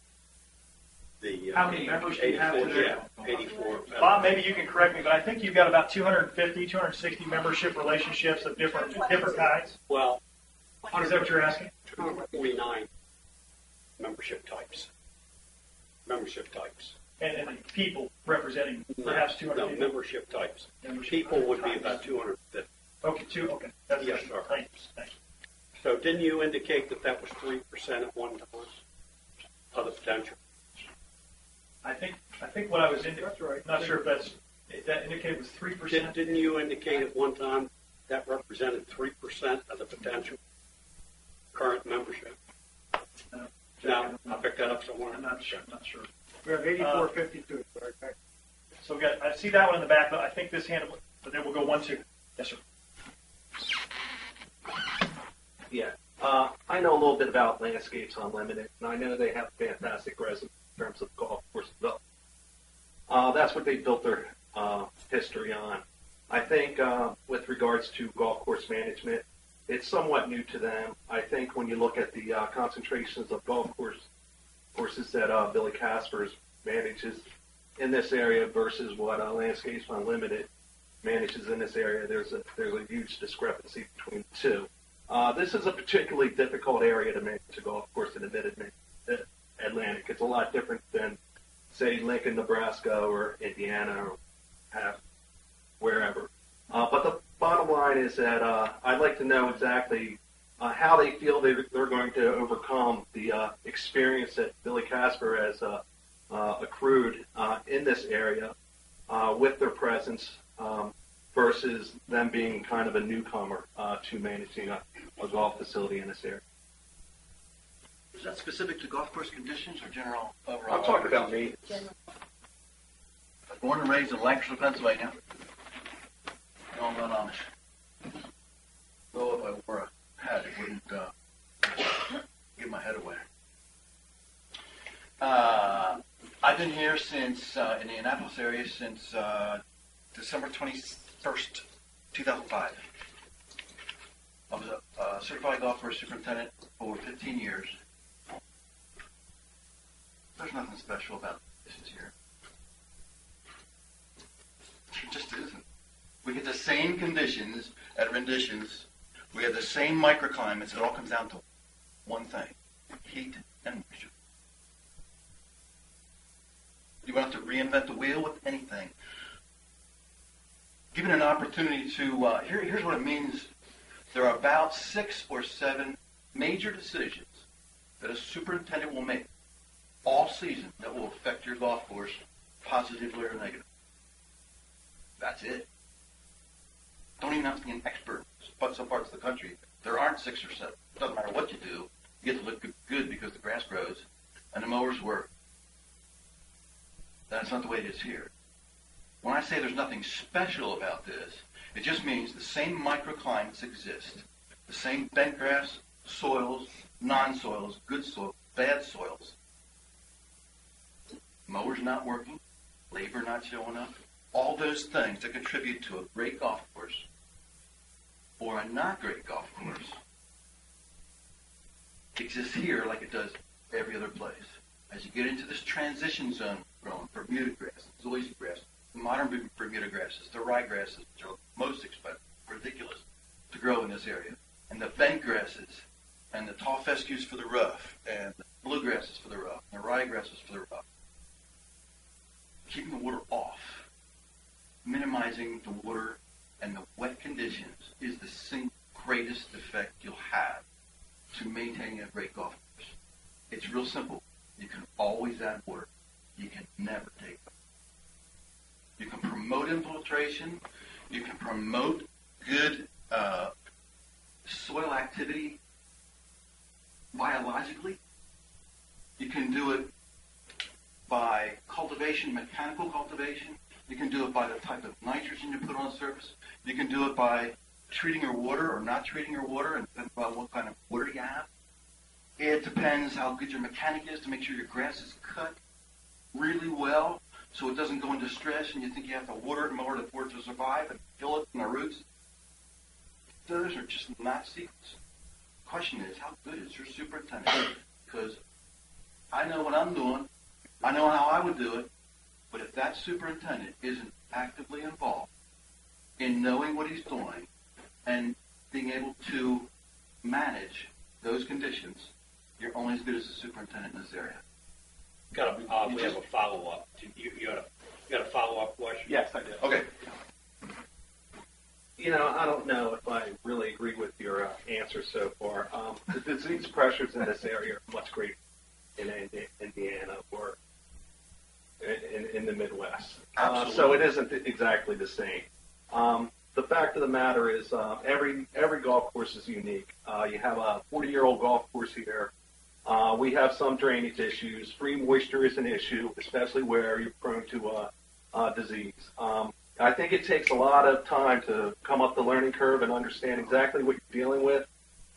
the How many members do you have 84, today? yeah, 84. Bob, maybe you can correct me, but I think you've got about 250, 260 membership relationships of different kinds. Well, Is that what you're asking? 249 membership types. Membership types. And people representing perhaps 250. No, membership types. Membership People would be types. about 250. Okay. That's Yes, good. sir. Thanks. So didn't you indicate that was 3% at one time of the potential? I think what I was indicating, that's right. Not sure if that indicated was 3%. Didn't you indicate at one time that represented 3% of the potential current membership? No, I picked that up somewhere. I'm not sure. We have 8452. So I see that one in the back, but I think this hand, but then we'll go 1, 2. Yes, sir. Yeah. I know a little bit about Landscapes Unlimited, and I know they have a fantastic resume in terms of golf course development. That's what they built their history on. I think with regards to golf course management, it's somewhat new to them. I think when you look at the concentrations of golf courses that Billy Caspers manages in this area versus what Landscapes Unlimited manages in this area, there's a huge discrepancy between the two. This is a particularly difficult area to manage a golf course in the mid-Atlantic. It's a lot different than, say, Lincoln, Nebraska, or Indiana, or wherever. But the bottom line is that I'd like to know exactly how they feel they're going to overcome the experience that Billy Casper has accrued in this area with their presence versus them being kind of a newcomer to managing a golf facility in this area. Is that specific to golf course conditions or general overall? I'm talking about me. Born and raised in Lancaster, Pennsylvania. No, I'm not Amish. Though if I wore a hat, it wouldn't give my head away. I've been here since, in the Indianapolis area since December 21st, 2005. I was a certified golf course superintendent for over 15 years. There's nothing special about this here. It just isn't. We get the same conditions at renditions. We have the same microclimates. It all comes down to one thing: heat and moisture. You won't have to reinvent the wheel with anything. Given an opportunity to, here's what it means. There are about 6 or 7 major decisions that a superintendent will make all season that will affect your golf course positively or negatively. That's it. Don't even have to be an expert. Some parts of the country, there aren't 6 or 7. It doesn't matter what you do. You get to look good because the grass grows and the mowers work. That's not the way it is here. When I say there's nothing special about this, it just means the same microclimates exist. The same bent grass, soils, non-soils, good soils, bad soils. Mowers not working, labor not showing up. All those things that contribute to a great golf course or a not great golf course exists here like it does every other place. As you get into this transition zone growing, Bermuda grass, zoysia grass, the modern Bermuda grasses, the ryegrasses, which are most expensive, ridiculous to grow in this area, and the bent grasses, and the tall fescues for the rough, and the bluegrasses for the rough, and the ryegrasses for the rough. Keeping the water off, minimizing the water and the wet conditions is the single greatest effect you'll have to maintaining a great golf course. It's real simple. You can always add water. You can never take it. You can promote infiltration. You can promote good soil activity biologically. You can do it by cultivation, mechanical cultivation. You can do it by the type of nitrogen you put on the surface. You can do it by treating your water or not treating your water, and depending on what kind of water you have. It depends how good your mechanic is to make sure your grass is cut really well so it doesn't go into stress and you think you have to water it in order for it to survive and kill it from the roots. Those are just not secrets. The question is, how good is your superintendent? Because I know what I'm doing. I know how I would do it. But if that superintendent isn't actively involved in knowing what he's doing and being able to manage those conditions, you're only as good as the superintendent in this area. We have a follow-up. You got a follow-up question? Yes, I do. Okay. I don't know if I really agree with your answer so far. The disease pressures in this area are much greater in Indiana or in the Midwest. So it isn't exactly the same. The fact of the matter is every golf course is unique. You have a 40-year-old golf course here. We have some drainage issues. Free moisture is an issue, especially where you're prone to disease. I think it takes a lot of time to come up the learning curve and understand exactly what you're dealing with.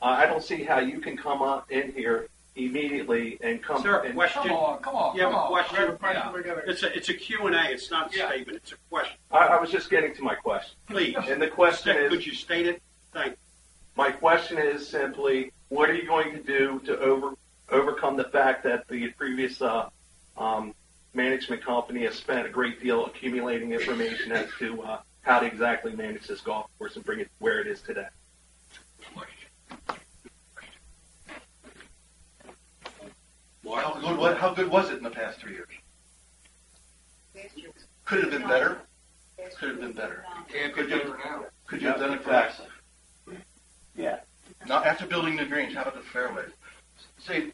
I don't see how you can come up in here immediately and come. Sir, question. Come on. You have a question? Yeah. It's a Q&A. It's not a statement. It's a question. I was just getting to my question. Please. And the question is, could you state it? Thank you. my question is simply, what are you going to do to overcome the fact that the previous management company has spent a great deal accumulating information as to how to exactly manage this golf course and bring it where it is today? How good was it in the past 3 years? Could it have been better? Could it have been better? Could you have done it faster? Yeah. Now, after building the greens, how about the fairways? See,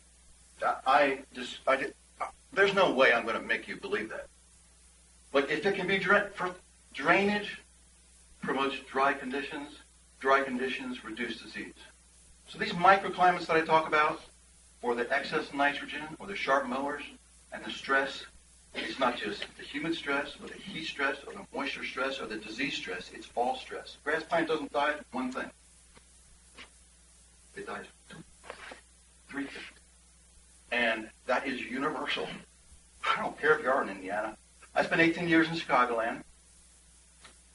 there's no way I'm going to make you believe that. But if it can be drainage promotes dry conditions reduce disease. So these microclimates that I talk about, or the excess nitrogen or the sharp mowers and the stress. It's not just the humid stress or the heat stress or the moisture stress or the disease stress. It's all stress. Grass plant doesn't die of one thing. It dies of three things. And that is universal. I don't care if you are in Indiana. I spent 18 years in Chicagoland.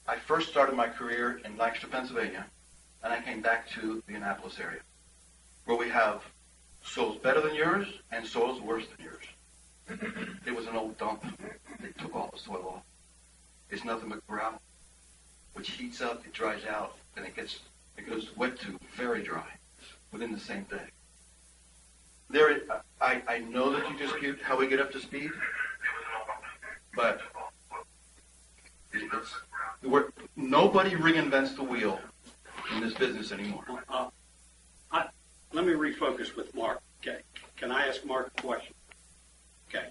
I first started my career in Lancaster, Pennsylvania, and I came back to the Annapolis area, where we have soils better than yours and soils worse than yours. It was an old dump. They took all the soil off. It's nothing but gravel, which heats up, it dries out, and it goes wet to very dry within the same day. I know that you dispute how we get up to speed, but nobody reinvents the wheel in this business anymore. Let me refocus with Mark. Okay. Can I ask Mark a question? Okay.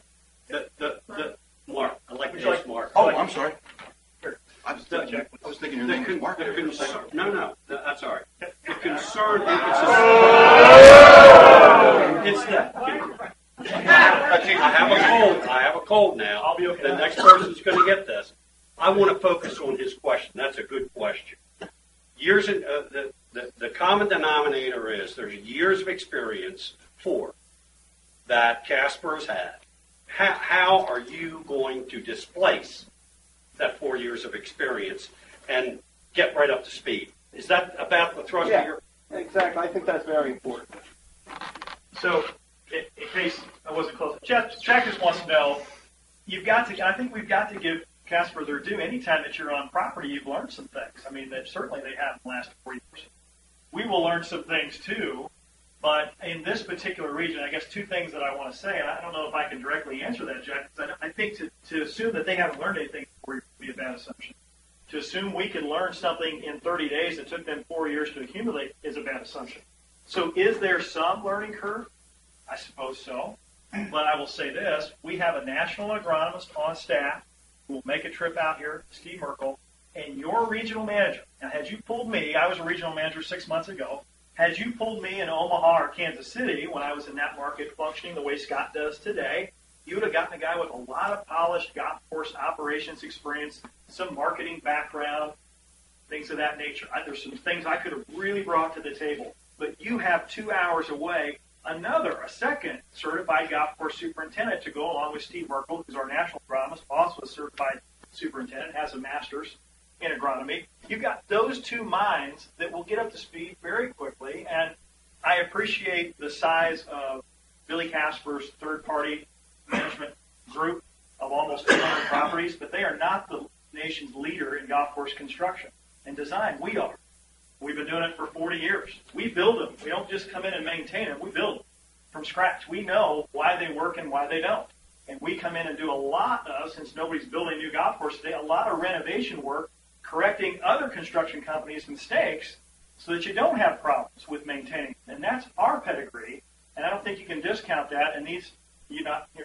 Mark, I'd like to ask Mark. Oh, I'm sorry. I was thinking your name was Mark. No, that's all right. The concern I have a cold now. I'll be okay. The next person's going to get this. I want to focus on his question. That's a good question. The common denominator is there's years of experience that Casper has had. How are you going to displace that 4 years of experience and get right up to speed? Is that about the thrust of your... Exactly. I think that's very important. So, in case I wasn't close, Jack just wants to know, I think we've got to give Casper their due. Anytime that you're on property, you've learned some things. I mean, certainly they have in the last 4 years. We will learn some things too, but in this particular region, I guess two things that I want to say, and I don't know if I can directly answer that, Jack, because I think to assume that they haven't learned anything would be a bad assumption. To assume we can learn something in 30 days that took them 4 years to accumulate is a bad assumption. So is there some learning curve? I suppose so. But I will say this, we have a national agronomist on staff who will make a trip out here, Steve Merkel, and your regional manager. Now, had you pulled me, I was a regional manager 6 months ago, had you pulled me in Omaha or Kansas City when I was in that market functioning the way Scott does today, you would have gotten a guy with a lot of polished golf course operations experience, some marketing background, things of that nature. There's some things I could have really brought to the table. But you have 2 hours away a second certified golf course superintendent to go along with Steve Merkel, who's our national agronomist, also a certified superintendent, has a master's in agronomy. You've got those two minds that will get up to speed very quickly, and I appreciate the size of Billy Casper's third-party management group of almost 200 properties, but they are not the nation's leader in golf course construction and design. We are. We've been doing it for 40 years. We build them. We don't just come in and maintain them. We build them from scratch. We know why they work and why they don't. And we come in and do a lot of, since nobody's building new golf courses today, a lot of renovation work, correcting other construction companies' mistakes so that you don't have problems with maintaining. And that's our pedigree, and I don't think you can discount that. And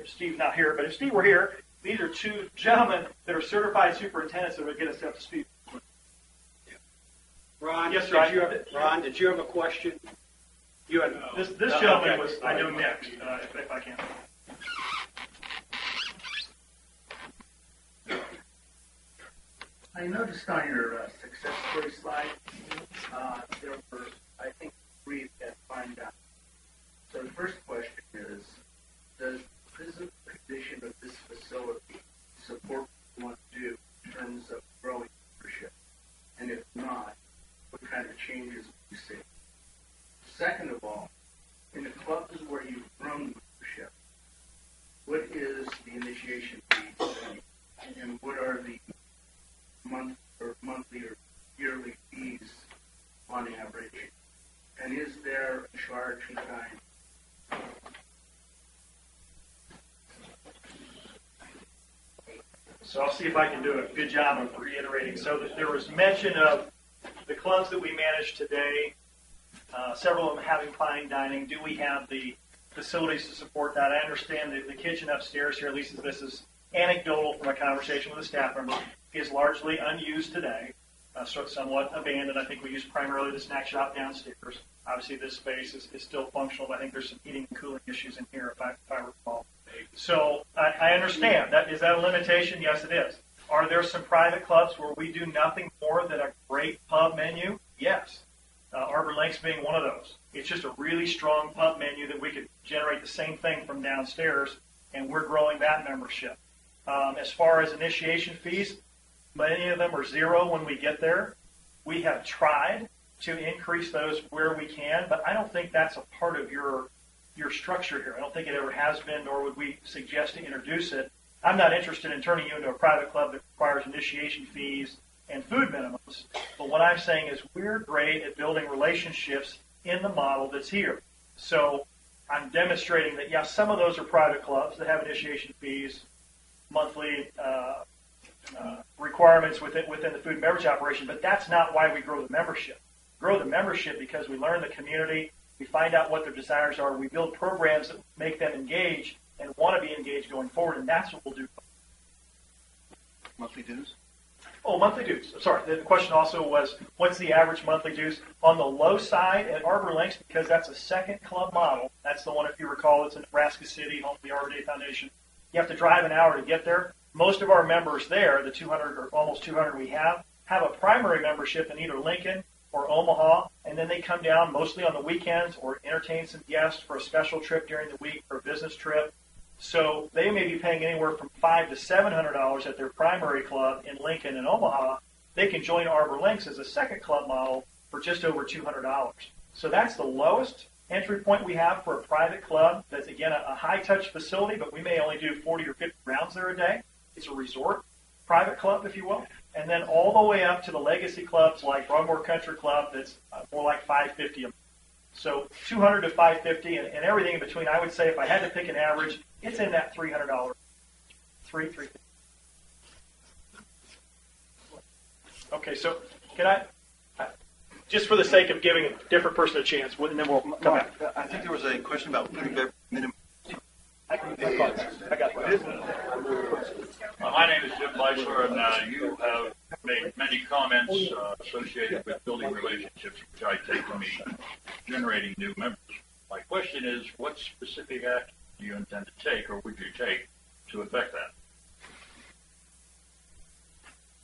Steve's not here, but if Steve were here, these are two gentlemen that are certified superintendents that would get us up to speed. Ron, yes, sir. Ron, did you have a question? You had this gentleman was, I know, next, if I can. I noticed on your success story slide, there were, I think, 3 that find out. So the first question is, does the physical condition of this facility support what you want to do in terms of growing membership? And if not, what kind of changes do you see? Second of all, in the clubs where you've grown membership, what is the initiation fee, and what are the monthly or yearly fees on average? And is there a charge in kind? So I'll see if I can do a good job of reiterating. So there was mention of the clubs that we manage today, several of them having fine dining. Do we have the facilities to support that? I understand that the kitchen upstairs here, at least this is anecdotal from a conversation with a staff member, is largely unused today. somewhat abandoned. I think we use primarily the snack shop downstairs. Obviously, this space is still functional, but I think there's some heating and cooling issues in here, if I recall. So I understand. Is that a limitation? Yes, it is. Are there some private clubs where we do nothing more than a great pub menu? Yes. Arbor Links being one of those. It's just a really strong pub menu that we could generate the same thing from downstairs, and we're growing that membership. As far as initiation fees, many of them are zero when we get there. We have tried to increase those where we can, but I don't think that's a part of your structure here. I don't think it ever has been, nor would we suggest to introduce it. I'm not interested in turning you into a private club that requires initiation fees and food minimums, but what I'm saying is we're great at building relationships in the model that's here. So I'm demonstrating that, yeah, some of those are private clubs that have initiation fees, monthly requirements within the food and beverage operation, but that's not why we grow the membership. Grow the membership because we learn the community, we find out what their desires are, we build programs that make them engage and want to be engaged going forward, and that's what we'll do. Monthly dues? Oh, monthly dues. Sorry, the question also was, what's the average monthly dues? On the low side at Arbor Links, because that's a second club model, that's the one, if you recall, it's in Nebraska City, home of the Arbor Day Foundation. You have to drive an hour to get there. Most of our members there, the 200 or almost 200 we have a primary membership in either Lincoln or Omaha, and then they come down mostly on the weekends or entertain some guests for a special trip during the week or a business trip. So they may be paying anywhere from $500 to $700 at their primary club in Lincoln and Omaha. They can join Arbor Links as a second club model for just over $200. So that's the lowest entry point we have for a private club. That's, again, a high-touch facility, but we may only do 40 or 50 rounds there a day. It's a resort private club, if you will. And then all the way up to the legacy clubs like Broadmoor Country Club that's more like $550 a month. So $200 to $550 and everything in between. I would say if I had to pick an average, it's in that $300. $350. Okay, so can I, just for the sake of giving a different person a chance, and then we'll come back. I think there was a question about food and beverage minimum. I got it. My name is Jim Leisler, and you have made many comments associated with building relationships, which I take to mean generating new members. My question is, what specific action do you intend to take, or would you take, to affect that?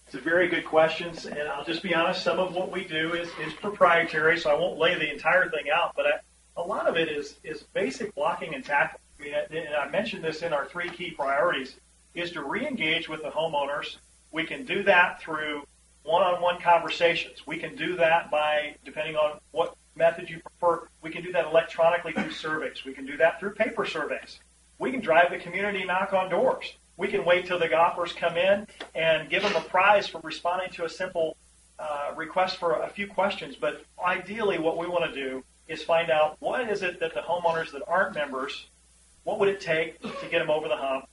It's a very good question, and I'll just be honest, some of what we do is proprietary, so I won't lay the entire thing out, but a lot of it is basic blocking and tackling. I mean, and I mentioned this in our 3 key priorities, is to re-engage with the homeowners. We can do that through one-on-one conversations. We can do that by, depending on what method you prefer, we can do that electronically through surveys. We can do that through paper surveys. We can drive the community, knock on doors. We can wait till the golfers come in and give them a prize for responding to a simple request for a few questions. But ideally, what we want to do is find out what is it that the homeowners that aren't members, what would it take to get them over the hump?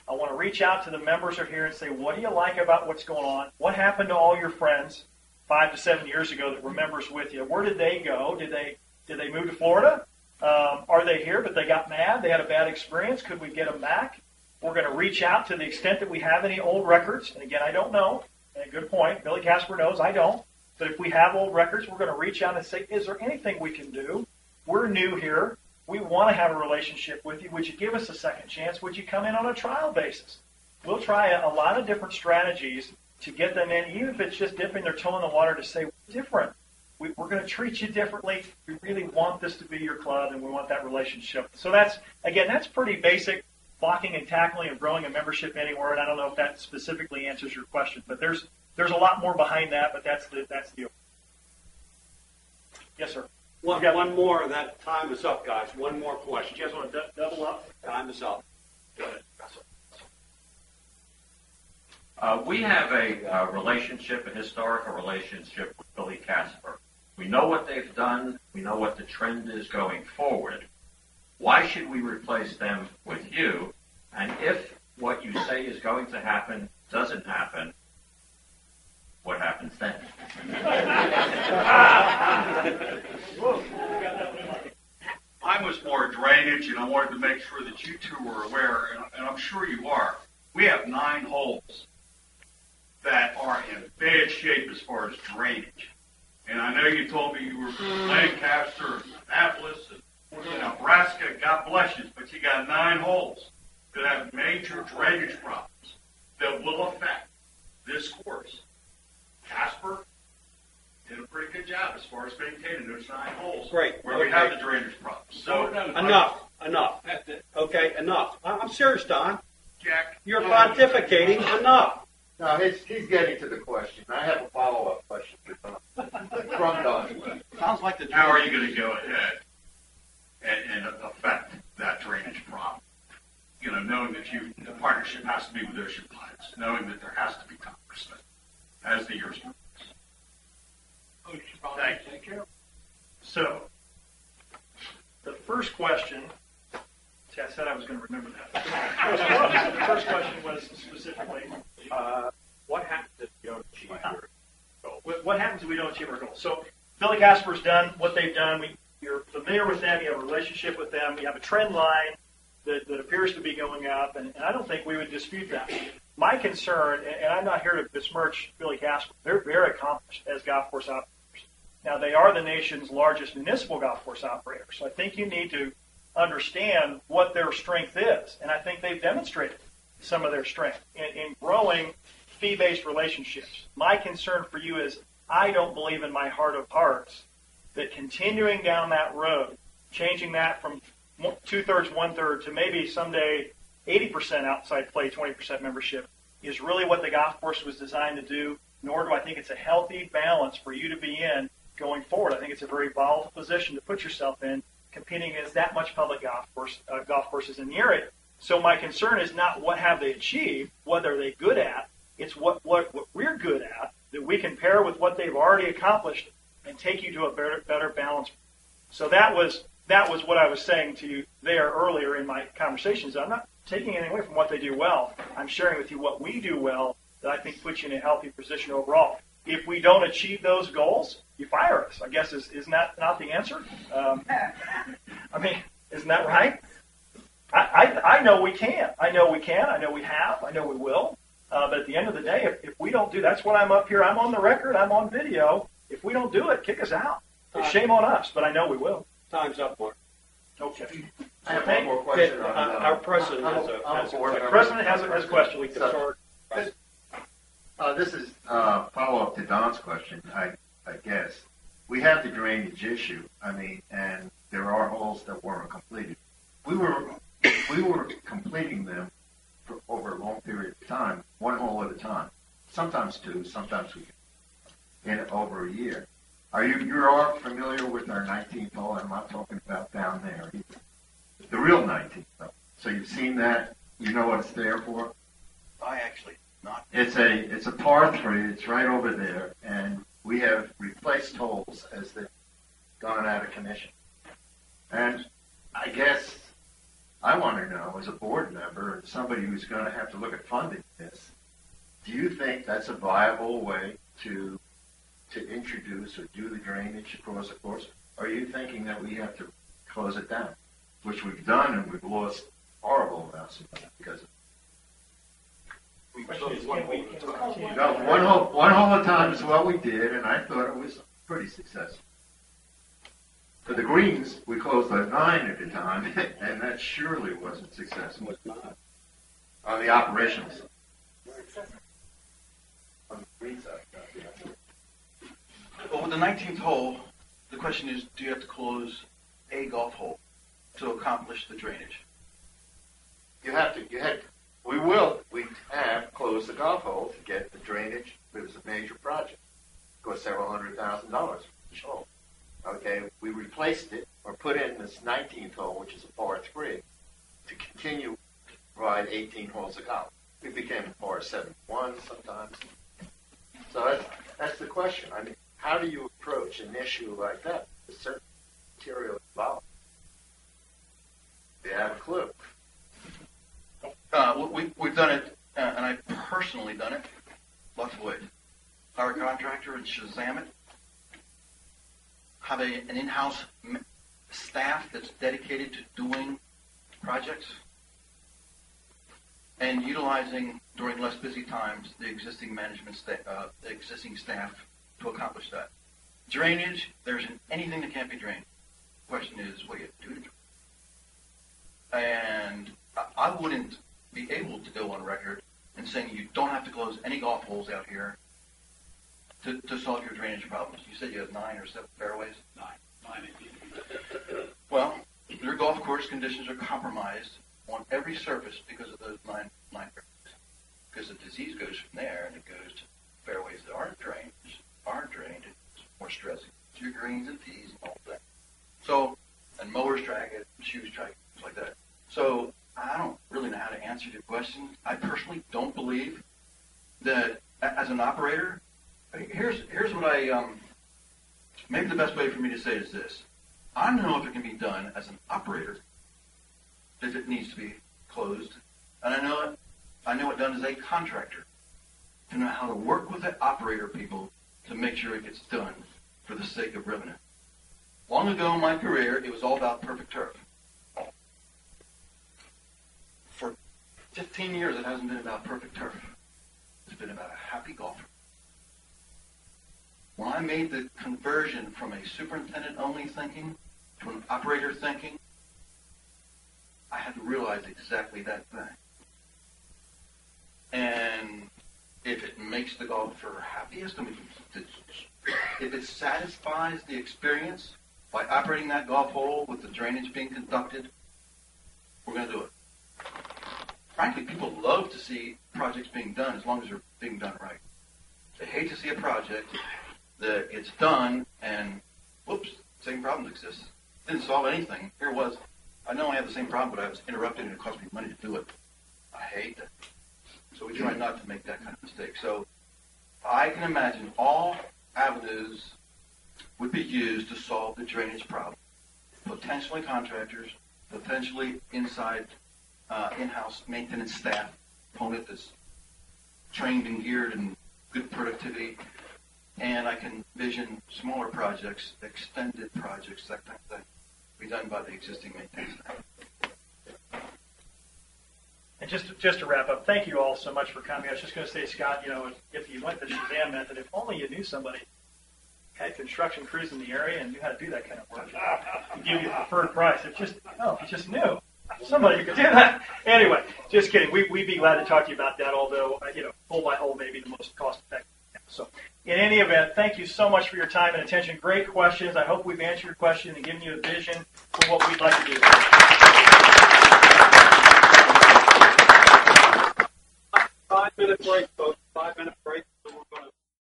I want to reach out to the members who are here and say, what do you like about what's going on? What happened to all your friends 5 to 7 years ago that were members with you? Where did they go? Did they move to Florida? Are they here, but they got mad? They had a bad experience. Could we get them back? We're going to reach out to the extent that we have any old records. And again, I don't know. And good point. Billy Casper knows. I don't. But if we have old records, we're going to reach out and say, is there anything we can do? We're new here. We want to have a relationship with you. Would you give us a second chance? Would you come in on a trial basis? We'll try a lot of different strategies to get them in, even if it's just dipping their toe in the water to say, we're different. We're going to treat you differently. We really want this to be your club, and we want that relationship. So that's pretty basic blocking and tackling of growing a membership anywhere. And I don't know if that specifically answers your question, but there's a lot more behind that, but that's the Yes, sir. One more, and that time is up, guys. One more question. You guys want to double up? Time is up. Go ahead. We have a relationship, a historical relationship with Billy Casper. We know what they've done. We know what the trend is going forward. Why should we replace them with you? And if what you say is going to happen doesn't happen, what happens then? I was more drainage, and I wanted to make sure that you two were aware, and I'm sure you are. We have 9 holes that are in bad shape as far as drainage. And I know you told me you were from Lancaster, Annapolis, and Nebraska. God bless you, but you got 9 holes that have major drainage problems that will affect this course. Casper did a pretty good job as far as maintaining those 9 holes. Great. Where we have the drainage problems. So Enough. Okay, enough. I'm serious, Don. Jack, You're pontificating. Enough. No, he's getting to the question. I have a follow-up question for Don. From Don. Sounds like the. how are you going to go ahead and affect that drainage problem? You know, knowing that the partnership has to be with Ocean Pines, knowing that there has to be congressmen as the years progress. Thank you. So, the first question, see, I said I was going to remember that. The first question was specifically, What happens if you don't achieve your goal? what happens if we don't achieve our goals? So, Billy Casper's done what they've done. You're familiar with them. You have a relationship with them. You have a trend line that appears to be going up, and I don't think we would dispute that. My concern, and I'm not here to besmirch Billy Casper, they're very accomplished as golf course operators. Now, they are the nation's largest municipal golf course operator, so I think you need to understand what their strength is, and I think they've demonstrated some of their strength in growing fee-based relationships. My concern for you is I don't believe in my heart of hearts that continuing down that road, changing that from 2/3, 1/3 to maybe someday 80% outside play, 20% membership is really what the golf course was designed to do, nor do I think it's a healthy balance for you to be in going forward. I think it's a very volatile position to put yourself in, competing against that much public golf courses in the area. So my concern is not what have they achieved, what are they good at, it's what we're good at that we can pair with what they've already accomplished and take you to a better balance. So that was what I was saying to you there earlier in my conversations. I'm not taking anything away from what they do well. I'm sharing with you what we do well that I think puts you in a healthy position overall. If we don't achieve those goals, you fire us. I guess isn't that not the answer? I mean, isn't that right? I know we can. I know we can. I know we have. I know we will. But at the end of the day, if we don't do, that's what I'm up here. I'm on the record. I'm on video. If we don't do it, kick us out. It's shame on us, but I know we will. Time's up, Mark. Okay. I have one more question. Our president has a President has a question. We can start. This is follow-up to Don's question, I guess. We have the drainage issue, and there are holes that weren't completed. We were completing them for over a long period of time, 1 hole at a time, sometimes 2, sometimes we in over a year. You are familiar with our 19th hole? I'm not talking about down there either. The real 19th hole. So you've seen that. You know what it's there for. I actually not. It's a par 3. It's right over there, and we have replaced holes as they've gone out of commission. And I guess I want to know, as a board member and somebody who's going to have to look at funding this, do you think that's a viable way to introduce or do the drainage across the course? Or are you thinking that we have to close it down, which we've done, and we've lost horrible amounts of money because of it? No, one hole at a time is what we did, and I thought it was pretty successful. For the greens, we closed at 9 at a time, and that surely wasn't successful. On the operational side. On the green side. Well, with the 19th hole, the question is, do you have to close a golf hole to accomplish the drainage? We have closed the golf hole to get the drainage. It was a major project. It cost several $100,000 for each hole. Okay, we replaced it or put in this 19th hole, which is a par 3, to continue to provide 18 holes of golf. We became a par 71 sometimes. So that's the question. How do you approach an issue like that? There's certain material involved. Do you have a clue? We've done it, and I've personally done it lots of ways. Hire a contractor and Shazam it. Have an in-house staff that's dedicated to doing projects. and utilizing during less busy times the existing the existing staff to accomplish that. Drainage, there isn't anything that can't be drained. The question is, what do you do to drain? And I wouldn't be able to go on record and saying you don't have to close any golf holes out here to solve your drainage problems. You said you have 9 or 7 fairways? 9. Well, your golf course conditions are compromised on every surface because of those 9 fairways. Because the disease goes from there and it goes to fairways that aren't drained, it's more stressing to your greens and tees and all of that. So, and mowers drag it, shoes drag it, things like that. So, I don't really know how to answer your question. I personally don't believe that as an operator, here's what maybe the best way for me to say is this. I don't know if it can be done as an operator, if it needs to be closed, and I know it done as a contractor, to know how to work with the operator people to make sure it gets done for the sake of revenue. Long ago in my career, it was all about perfect turf. For 15 years, it hasn't been about perfect turf. It's been about a happy golfer. When I made the conversion from a superintendent-only thinking to an operator thinking, I had to realize exactly that thing. And if it makes the golfer happiest, if it satisfies the experience by operating that golf hole with the drainage being conducted, we're going to do it. Frankly, people love to see projects being done as long as they're being done right. They hate to see a project that gets done and, whoops, same problem exists. Didn't solve anything. Here it was. I know I have the same problem, but I was interrupted and it cost me money to do it. I hate that. So we try not to make that kind of mistake. So I can imagine all avenues would be used to solve the drainage problem. Potentially contractors, potentially inside in-house maintenance staff, opponent that's trained and geared and good productivity. And I can envision smaller projects, extended projects, that kind of thing, be done by the existing maintenance staff. And just to wrap up, thank you all so much for coming. I was just going to say, Scott, if you went the Shazam method, if only you knew somebody had construction crews in the area and knew how to do that kind of work, to give you the preferred price. If you just knew somebody who could do that. Anyway, just kidding. We'd be glad to talk to you about that, although, hole by hole may be the most cost-effective. So, in any event, thank you so much for your time and attention. Great questions. I hope we've answered your question and given you a vision for what we'd like to do. 5-minute break, folks. 5 minutes.